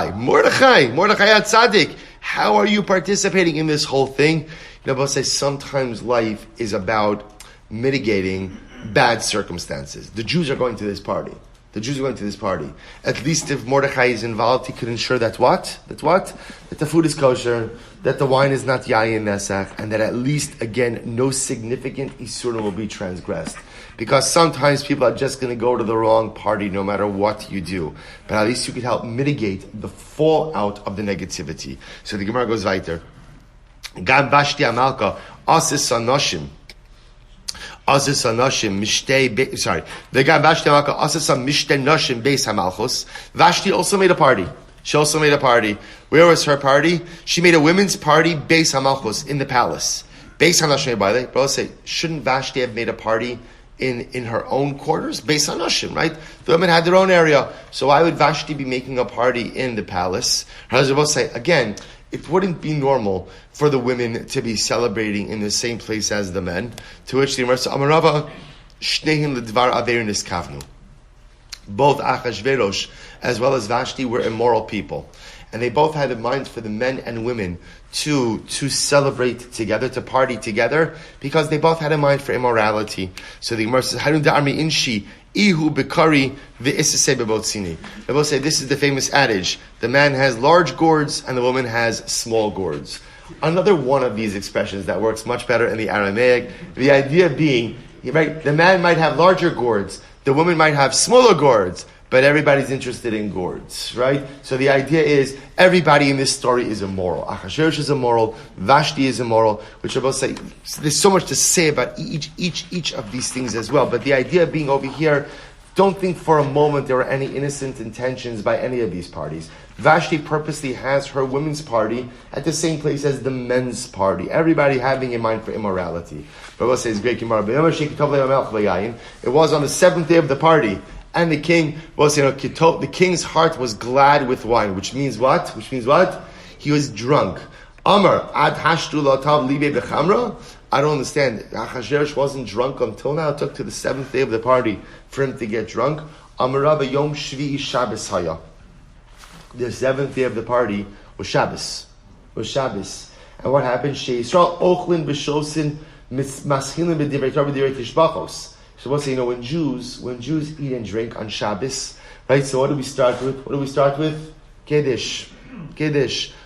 [SPEAKER 1] how are you participating in this whole thing? I will say, sometimes life is about mitigating bad circumstances. The Jews are going to this party. At least if Mordechai is involved, he could ensure that what? That the food is kosher, that the wine is not yayin nesach, and that at least, again, no significant isurim will be transgressed. Because sometimes people are just going to go to the wrong party no matter what you do. But at least you could help mitigate the fallout of the negativity. So the Gemara goes weiter. Gam Vashti Amalka, Asis Anoshim. The guy Vashti Amalka Asasa Mishte Noshim Beis Hamalchus. Vashti also made a party. Where was her party? She made a women's party, Beis Hamalchus, in the palace. Beis Hanoshim, by the way. But say, shouldn't Vashti have made a party in her own quarters? Beis Hanoshim, right? The women had their own area. So why would Vashti be making a party in the palace? Her husband will say, again, it wouldn't be normal for the women to be celebrating in the same place as the men. To which the Gemara says, Amarava Shnehim L'Dvar Averin Iskavnu. Both Achashverosh as well as Vashti were immoral people. And they both had in mind for the men and women to celebrate together, to party together, because they both had in mind for immorality. So the Gemara says, Harun da'armi inshi ihu bekari v'isasei bebotzini. They both say this is the famous adage: the man has large gourds and the woman has small gourds. Another one of these expressions that works much better in the Aramaic. The idea being, right, the man might have larger gourds, the woman might have smaller gourds, but everybody's interested in gourds, right? So the idea is everybody in this story is immoral. Achashverosh is immoral, Vashti is immoral, which I both say there's so much to say about each of these things as well. But the idea being over here, don't think for a moment there were any innocent intentions by any of these parties. Vashti purposely has her women's party at the same place as the men's party. Everybody having in mind for immorality. Rabbi says, great Gemara. It was on the seventh day of the party. And the king was, the king's heart was glad with wine, which means what? He was drunk. Amar, ad hashtu lotav libe bechamra? I don't understand. Achashverosh wasn't drunk until now. It took to the seventh day of the party for him to get drunk. Amar Rabba Yom Shvi'i Shabbos Haya. The seventh day of the party was Shabbos. And what happened? She'Yisrael ochlin b'shosin maschilin b'divrei Torah b'divrei tishbachos. So what's when Jews eat and drink on Shabbos, right? So what do we start with? Kiddush.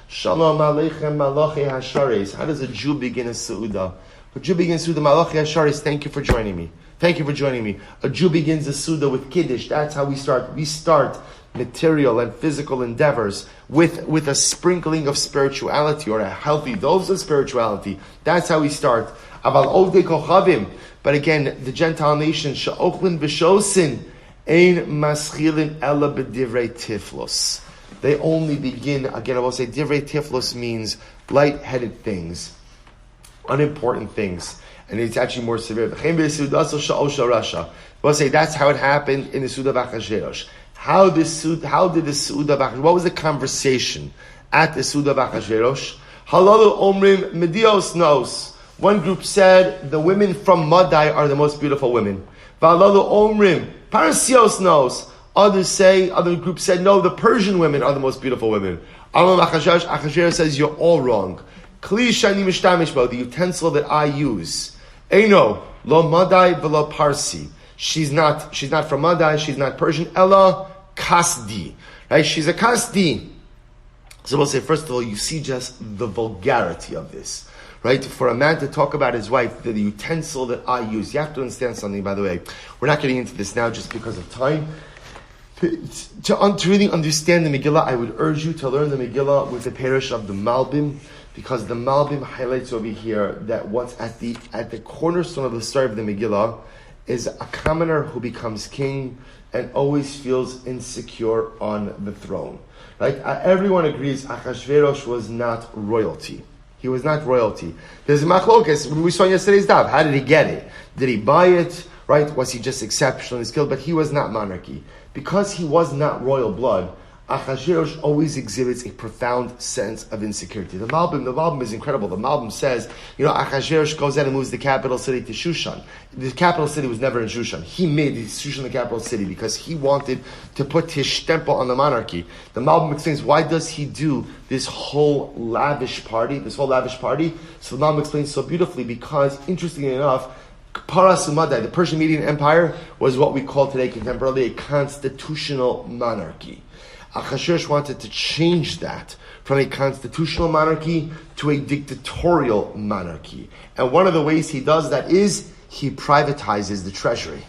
[SPEAKER 1] Shalom aleichem malachi hasharis. How does a Jew begin a Seudah? A Jew begins Seudah malachi hasharis. Thank you for joining me. A Jew begins a Seudah with Kiddush. That's how we start. We start material and physical endeavors with a sprinkling of spirituality or a healthy dose of spirituality. That's how we start. Aval ovdei kochavim. But again, the Gentile nations, she'ochlin b'shosin, ein maschilin ela b'divrei tefilos. They only begin, again I will say, divrei tefilos means light-headed things, unimportant things. And it's actually more severe. I will say that's how it happened in the Seudah of Achashverosh. How did the Seudah of Achashverosh, what was the conversation at the Seudah of Achashverosh? Halalu omrim medios nos. One group said the women from Madai are the most beautiful women. V'alalu omrim parasios nos. Other groups said no, the Persian women are the most beautiful women. Achashverosh says you're all wrong. Kli shani mishtamish bo, the utensil that I use. Eino lo Madai v'lo Parsi. She's not from Madai. She's not Persian. Ella kasdi. Right? She's a kasdi. So we'll say first of all, you see just the vulgarity of this. Right? For a man to talk about his wife, the utensil that I use. You have to understand something, by the way. We're not getting into this now just because of time. To really understand the Megillah, I would urge you to learn the Megillah with the parish of the Malbim, because the Malbim highlights over here that what's at the cornerstone of the story of the Megillah is a commoner who becomes king and always feels insecure on the throne. Right? Everyone agrees Achashverosh was not royalty. He was not royalty. There's a machlokas. We saw in yesterday's daf. How did he get it? Did he buy it? Right? Was he just exceptionally skilled? But he was not monarchy. Because he was not royal blood, Achashverosh always exhibits a profound sense of insecurity. The Malbim is incredible. The Malbim says, Achashverosh goes out and moves the capital city to Shushan. The capital city was never in Shushan. He made Shushan the capital city because he wanted to put his stempel on the monarchy. The Malbim explains, why does he do this whole lavish party? So the Malbim explains so beautifully because, interestingly enough, Paras Umadai, the Persian Median Empire, was what we call today contemporarily a constitutional monarchy. Achashverosh wanted to change that from a constitutional monarchy to a dictatorial monarchy. And one of the ways he does that is he privatizes the treasury.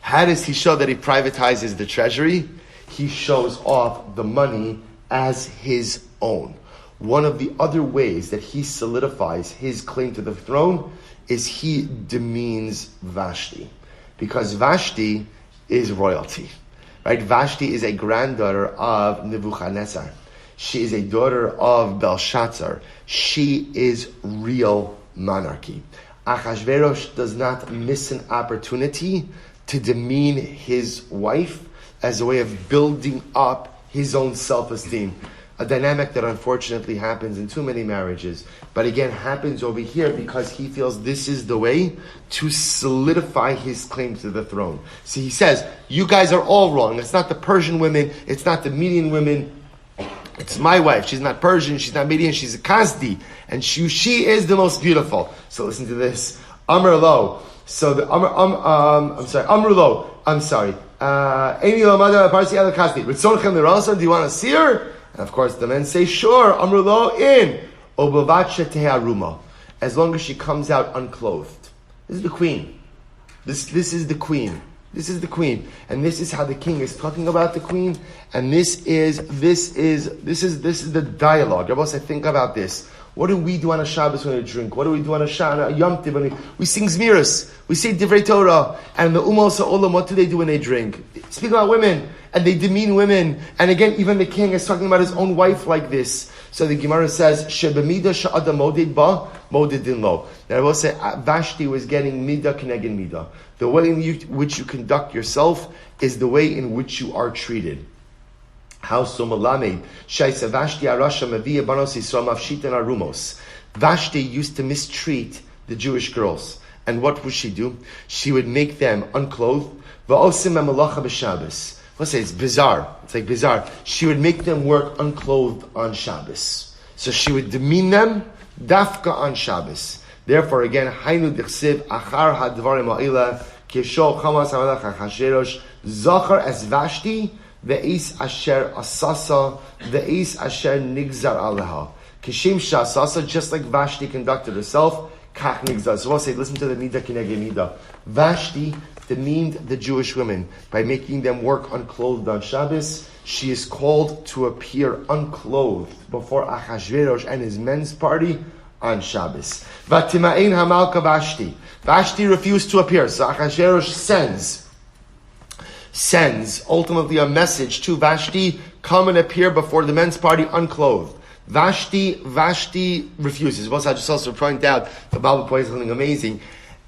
[SPEAKER 1] How does he show that he privatizes the treasury? He shows off the money as his own. One of the other ways that he solidifies his claim to the throne is he demeans Vashti. Because Vashti is royalty. Right? Vashti is a granddaughter of Nebuchadnezzar. She is a daughter of Belshazzar. She is real monarchy. Achashverosh does not miss an opportunity to demean his wife as a way of building up his own self-esteem. A dynamic that unfortunately happens in too many marriages, but again happens over here because he feels this is the way to solidify his claim to the throne. See, he says, you guys are all wrong. It's not the Persian women, it's not the Median women, it's my wife. She's not Persian, she's not Median, she's a Kasdi, and she is the most beautiful. So listen to this. Amr lo. So the Amr lo. I'm sorry. Amy lo mada parsi el Kasdi. Ritzorchem l'rosa. Do you want to see her? And of course, the men say, sure, Amrulo, in. Obavacha as long as she comes out unclothed. This is the queen. This is the queen. This is the queen. And this is how the king is talking about the queen. And this is the dialogue. Rabbi said, think about this. What do we do on a Shabbos when we drink? What do we do on a Yom Tov when we sing Zmiris? We say Divrei Torah. And the Umos HaOlam, what do they do when they drink? Speak about women. And they demean women. And again, even the king is talking about his own wife like this. So the Gemara says, Shebemida sha'ada moded ba, moded din lo. Now I will say, Vashti was getting midah keneged midah. The way in which you conduct yourself is the way in which you are treated. How so malamed? Shaisa Vashti arasha mavia banos Yisrael mafshitan arumos. Vashti used to mistreat the Jewish girls. And what would she do? She would make them unclothed. Va'osim malacha b'Shabbos. Let's say it's bizarre. It's like bizarre. She would make them work unclothed on Shabbos. So she would demean them dafka on Shabbos. Therefore, again, Hainu dichsiv achar hadvarim ha'ila kisho chamas hamalach Achashverosh zachar es Vashti ve'is asher asasa ve'is asher nigzar aleha kishim shasasa, just like Vashti conducted herself. Kach nigzar. So we'll say, listen to the midah kineged midah. Vashti demeaned the Jewish women by making them work unclothed on Shabbos. She is called to appear unclothed before Achashverosh and his men's party on Shabbos. Vatima'ein hamalka Vashti. Vashti refused to appear, so Achashverosh sends ultimately a message to Vashti, come and appear before the men's party unclothed. Vashti refuses. Well, I just also point out, the Bible points something amazing.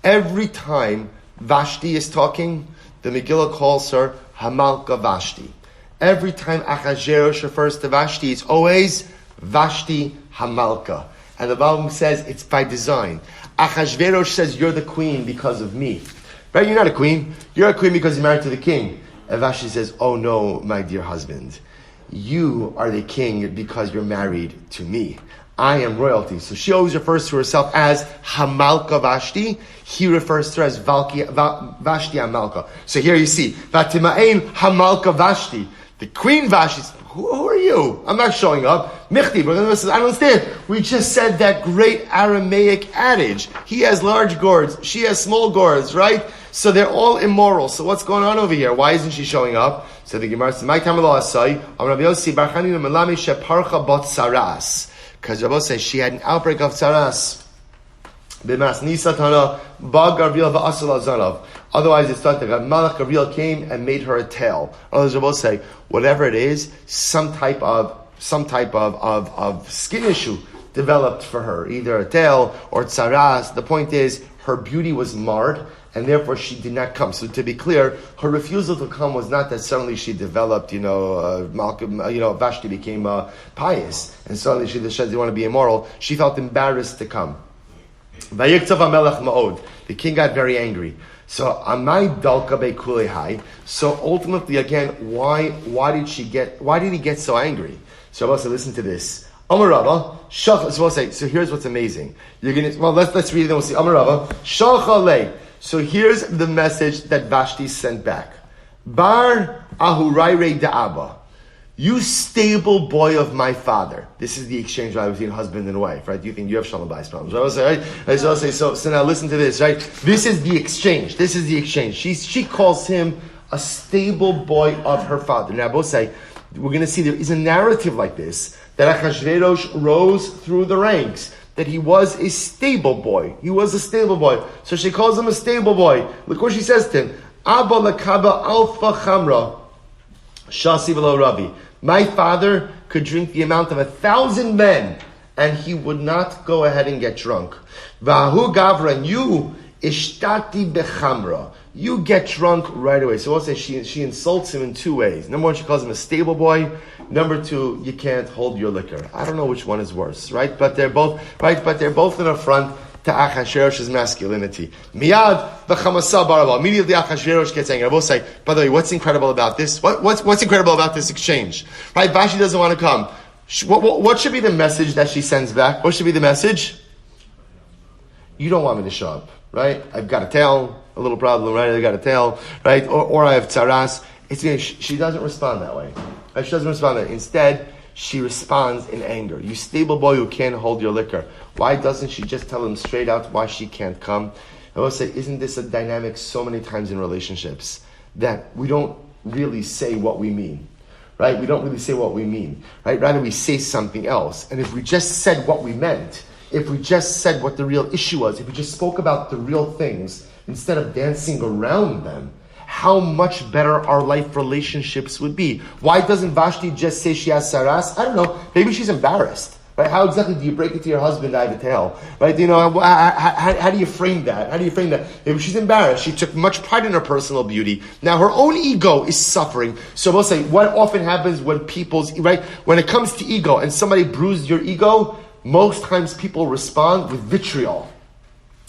[SPEAKER 1] Every time Vashti is talking, the Megillah calls her Hamalka Vashti. Every time Achashverosh refers to Vashti, it's always Vashti Hamalka. And the Bible says it's by design. Achashverosh says, you're the queen because of me. Right? You're not a queen. You're a queen because you're married to the king. And Vashti says, oh no, my dear husband. You are the king because you're married to me. I am royalty. So she always refers to herself as Hamalka Vashti. He refers to her as Vashti Hamalka. So here you see, Vatima'ein Hamalka Vashti. The queen Vashti. Who are you? I'm not showing up. Michti, I don't understand. We just said that great Aramaic adage. He has large gourds. She has small gourds, right? So they're all immoral. So what's going on over here? Why isn't she showing up? So the Gemara says, "My tamalo asai, Rabbi Yossi bar Chanina melami sheparcha bot saras." Because Rabbi says she had an outbreak of saras. B'mas nisatana bag Gabriel va'asal azanav. Otherwise, it's thought that Malach Gabriel came and made her a tail. Others will say, whatever it is, some type of skin issue developed for her, either a tail or tsaras. The point is, her beauty was marred, and therefore she did not come. So to be clear, her refusal to come was not that suddenly she developed, Vashti became pious, and suddenly she decided to want to be immoral. She felt embarrassed to come. The king got very angry. So ultimately, again, why did he get so angry? So I will say, listen to this. So here's what's amazing. Let's read it and we'll see. So here's the message that Vashti sent back. Bar ahurayre da'aba. You stable boy of my father. This is the exchange between husband and wife, right? You think you have shalom bayis problems. I will say, right? So now listen to this, right? This is the exchange. She calls him a stable boy of her father. Now, both say, we're going to see there is a narrative like this, that Achashverosh rose through the ranks, that he was a stable boy. So she calls him a stable boy. Look what she says to him. Abba lakaba alfa chamra shasi v'lo rabbi. My father could drink the amount of 1,000 men, and he would not go ahead and get drunk. Vahu gavra, and you ishtati bechamra. You get drunk right away. So we'll say she insults him in two ways. Number one, she calls him a stable boy. Number two, you can't hold your liquor. I don't know which one is worse, right? But they're both an affront to Achashverosh's masculinity. Miyad v'chamasa baraba. Immediately Achashverosh gets angry. I will say, by the way, what's incredible about this? What's incredible about this exchange? Right? Vashti doesn't want to come. What should be the message that she sends back? What should be the message? You don't want me to show up, right? I've got a tail, a little problem, right? I've got a tail, right? Or I have tzaras. She doesn't respond that way. She doesn't respond that way. Instead, she responds in anger. You stable boy who can't hold your liquor. Why doesn't she just tell him straight out why she can't come? I will say, isn't this a dynamic so many times in relationships that we don't really say what we mean, right? We don't really say what we mean, right? Rather we say something else. And if we just said what we meant, if we just said what the real issue was, if we just spoke about the real things instead of dancing around them, how much better our life relationships would be. Why doesn't Vashti just say she has saras? I don't know. Maybe she's embarrassed. Right? How exactly do you break it to your husband, I have a tail? Right? How do you frame that? Maybe she's embarrassed. She took much pride in her personal beauty. Now her own ego is suffering. So we'll say, what often happens when when it comes to ego and somebody bruised your ego, most times people respond with vitriol.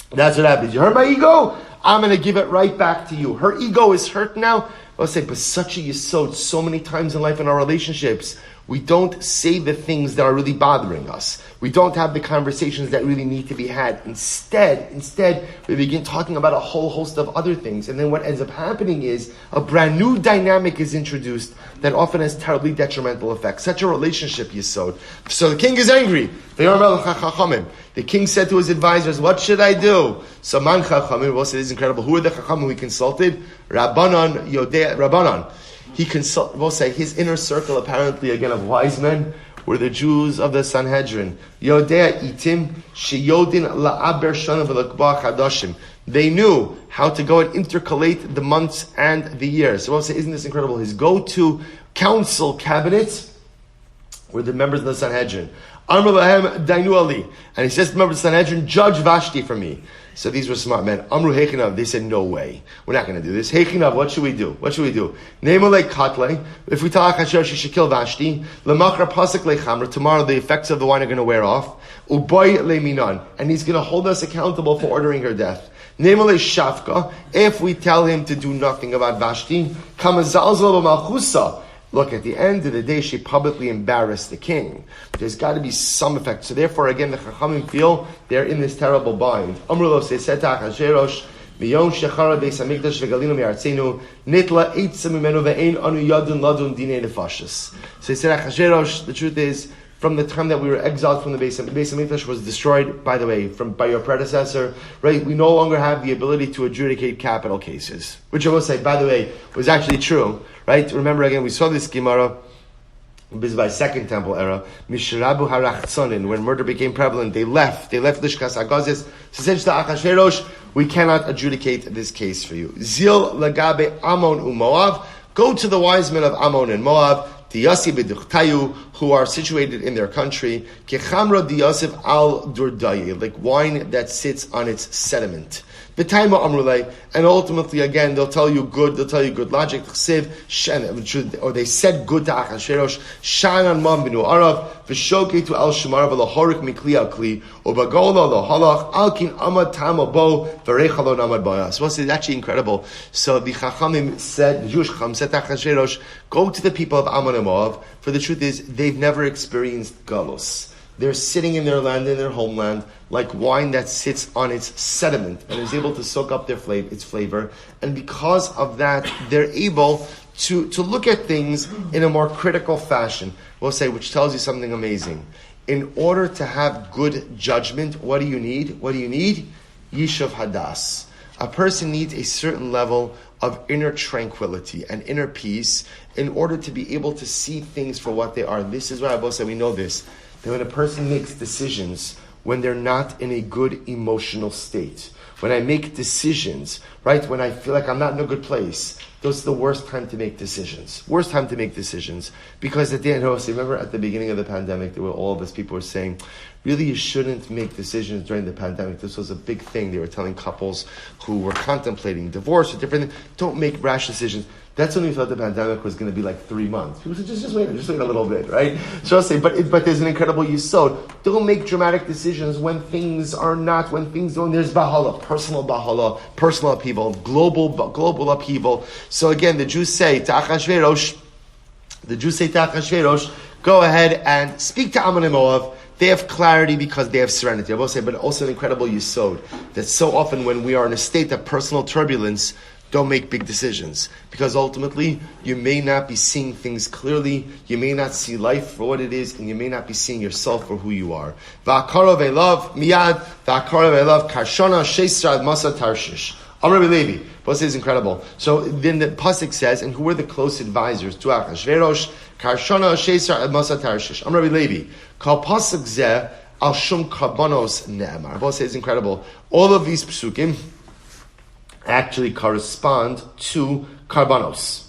[SPEAKER 1] That's what happens. You hurt my ego? I'm going to give it right back to you. Her ego is hurt now. I'll say, but such a yesod, so many times in life in our relationships, we don't say the things that are really bothering us. We don't have the conversations that really need to be had. Instead, we begin talking about a whole host of other things. And then what ends up happening is a brand new dynamic is introduced that often has terribly detrimental effects. Such a relationship yesod. So the king is angry. The king said to his advisors, what should I do? So man chachamim, we'll say this is incredible. Who are the chachamim he consulted? Rabbanon. We'll say his inner circle, apparently, again, of wise men, were the Jews of the Sanhedrin. Yodea itim sheyodin la'aber shana v'lakba chadashim. They knew how to go and intercalate the months and the years. So we'll say, isn't this incredible? His go-to council cabinet were the members of the Sanhedrin. Amr lahem dainu ali. And he says to the members of the Sanhedrin, judge Vashti for me. So these were smart men. Amru Heichinav, they said, no way. We're not going to do this. Heichinav, what should we do? Neimolei katle, if we tell Achashverosh she should kill Vashti, lemakra pasik lechamra, tomorrow the effects of the wine are going to wear off, uboy leminan, and he's going to hold us accountable for ordering her death. Neimolei shafka, if we tell him to do nothing about Vashti, kamazalzal b'malchusa, look, at the end of the day, she publicly embarrassed the king. There's got to be some effect. So therefore, again, the Chachamim feel they're in this terrible bind. Amrulos, they said to Achashverosh, Miyon shechara beis hamikdash v'galinu mi'artzenu, nitla eitzah mimenu ve'ein anu yadun ladun dinei nefashis. So he said, Achashverosh, the truth is, from the time that we were exiled from the Beis Hamikdash was destroyed, by the way, by your predecessor, right? We no longer have the ability to adjudicate capital cases, which I will say, by the way, was actually true, right? Remember again, we saw this Gemara, this is by Second Temple era, Mishrabu Harachtsonin, when murder became prevalent, they left Lishkas Agazis, so said to Achashverosh, we cannot adjudicate this case for you. Zil Lagabe Ammon uMoav, go to the wise men of Ammon and Moab, Tiyasi b'duchtayu, who are situated in their country, kechamra diyasif al durdaye, like wine that sits on its sediment. B'taima amrulay, and ultimately again they'll tell you good logic. Or they said good to Achashverosh. Shanan mam binu arav v'shokei to al shemar v'lahorik mikli al kli ubagola lohalach alkin amad tama bo v'rechalon amad bayas. So it's actually incredible. So the Chachamim said, the Jewish Chacham said to Achashverosh, go to the people of Ammon and Moab, for the truth is they've never experienced galus. They're sitting in their land, in their homeland, like wine that sits on its sediment and is able to soak up its flavor. And because of that, they're able to look at things in a more critical fashion. We'll say, which tells you something amazing. In order to have good judgment, what do you need? Yishav Hadas. A person needs a certain level of inner tranquility and inner peace in order to be able to see things for what they are. This is why I both say we know this. That when a person makes decisions when they're not in a good emotional state, when I make decisions, right, when I feel like I'm not in a good place, those are the worst time to make decisions. Because at the end, remember at the beginning of the pandemic, there were all of us, people were saying, really you shouldn't make decisions during the pandemic. This was a big thing. They were telling couples who were contemplating divorce or different things, don't make rash decisions. That's when we thought the pandemic was going to be like 3 months. People said, just wait a little bit, right? So I'll say, but there's an incredible yisod. Don't make dramatic decisions when things don't. There's bahala, personal upheaval, global upheaval. So again, the Jews say to Achashverosh, go ahead and speak to Ammon and Moab. They have clarity because they have serenity. I will say, but also an incredible yisod that so often when we are in a state of personal turbulence, don't make big decisions, because ultimately you may not be seeing things clearly, you may not see life for what it is, and you may not be seeing yourself for who you are. V'akarav elav miyad, v'akarav elav karshana sheisra masa tarshish. Amr Levi, Pasuk is incredible. So then the Pasuk says, and who were the close advisors to Achashverosh? Karshana sheisra masa tarshish. Amr Levi, kal Pasuk zeh al shum karbanos ne'emar. Pasuk is incredible. All of these psukim actually correspond to karbanos.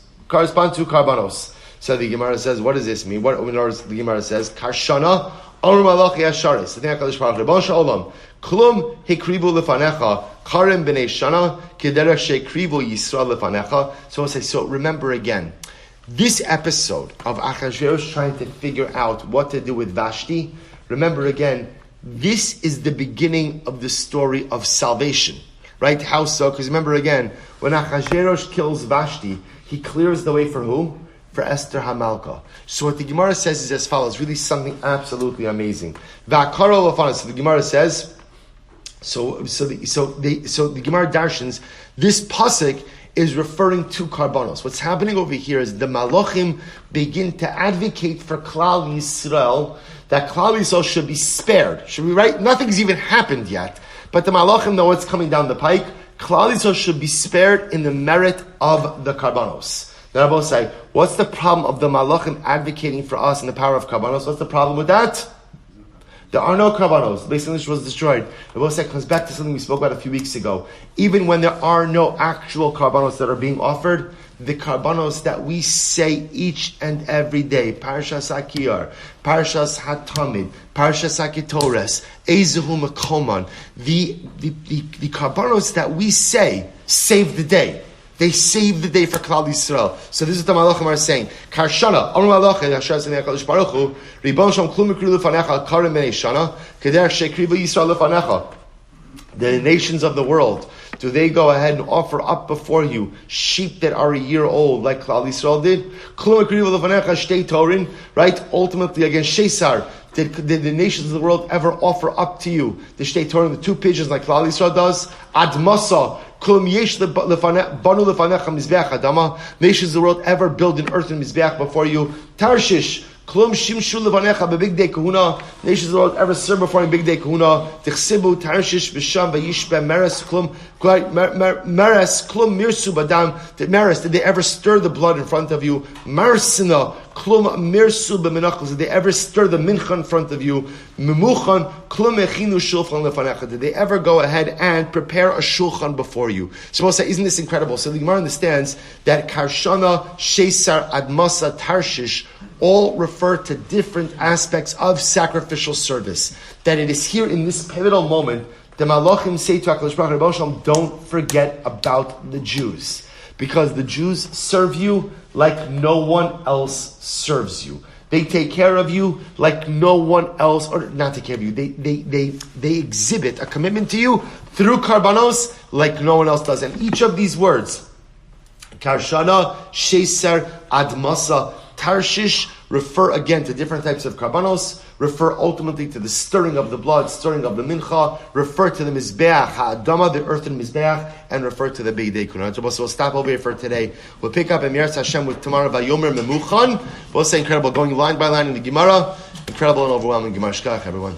[SPEAKER 1] So the Gemara says, what does this mean? What the Gemara says? Karshana Amru Malach Yasharis. The HaKadosh Baruch Hu Rebon Shalom Klum Hikrivu Lefanecha Karim B'nei Shana Kederach Shekrivu Yisrael Lefanecha. So remember again, this episode of Achashverosh trying to figure out what to do with Vashti. Remember again, this is the beginning of the story of salvation. Right? How so? Because remember again, when Achashverosh kills Vashti, he clears the way for who? For Esther Hamalka. So what the Gemara says is as follows, really something absolutely amazing. So the Gemara says, so the Gemara darshans, this pasuk is referring to karbanos. What's happening over here is the Malachim begin to advocate for Klal Yisrael, that Klal Yisrael should be spared. Should be right? Nothing's even happened yet. But the Malachim know what's coming down the pike. Klal Yisrael should be spared in the merit of the karbanos. Now I both say, what's the problem of the Malachim advocating for us in the power of karbanos? What's the problem with that? There are no karbanos. The Beis Hamikdash was destroyed. The both say comes back to something we spoke about a few weeks ago. Even when there are no actual karbanos that are being offered, the karbanos that we say each and every day, Parshas Akiyar, Parshas Hatamid, Parshas Akitores, Ezehu Mekoman, the karbanos that we say save the day. They save the day for Klal Yisrael. So this is what the Malachim are saying. Karshana, Amr Malachim, Yashar Tzvi HaKadosh Baruch Hu, Ribon Shem Klum Mikru Lefanecha, Karim B'nei Shana, Kederach Shekriva Yisrael Lefanecha. The nations of the world, do they go ahead and offer up before you sheep that are a year old, like Klal Yisrael did? Klum Mikru Lefanecha Shtei Torin, right? Ultimately against Shesar. Did the nations of the world ever offer up to you the Shtei Torim, the two pigeons like Klal Yisrael does? Admasa. Nations of the world ever build an earthen mizbeach before you? Tarshish. Nations of the world ever serve before you big day kahuna? Tichsibu Tarshish v'sham v'yishbe meres mirsu badam. Did they ever stir the blood in front of you? Marsina klum mirsu b'menachos. Did they ever stir the mincha in front of you? Memuchan klum echinu shulchan lefanecha. Did they ever go ahead and prepare a shulchan before you? So we'll say, isn't this incredible? So the Gemara understands that Karshana, Shesar, Admasa, Tarshish, all refer to different aspects of sacrificial service. That it is here in this pivotal moment, the Malachim say to HaKadosh Baruch Hu, don't forget about the Jews. Because the Jews serve you like no one else serves you. They take care of you like no one else, or not take care of you. They exhibit a commitment to you through karbanos like no one else does. And each of these words, Karshana, Sheser, Admasa, Tarshish, refer again to different types of karbanos, refer ultimately to the stirring of the blood, stirring of the mincha, refer to the Mizbeach, Ha'adama, the earthen Mizbeach, and refer to the Beidei Kunah. So we'll stop over here for today. We'll pick up in Yahrzeit Hashem with tomorrow, Vayomer Memuchan. We'll say incredible, going line by line in the Gemara. Incredible and overwhelming Gemara. Shkach, everyone.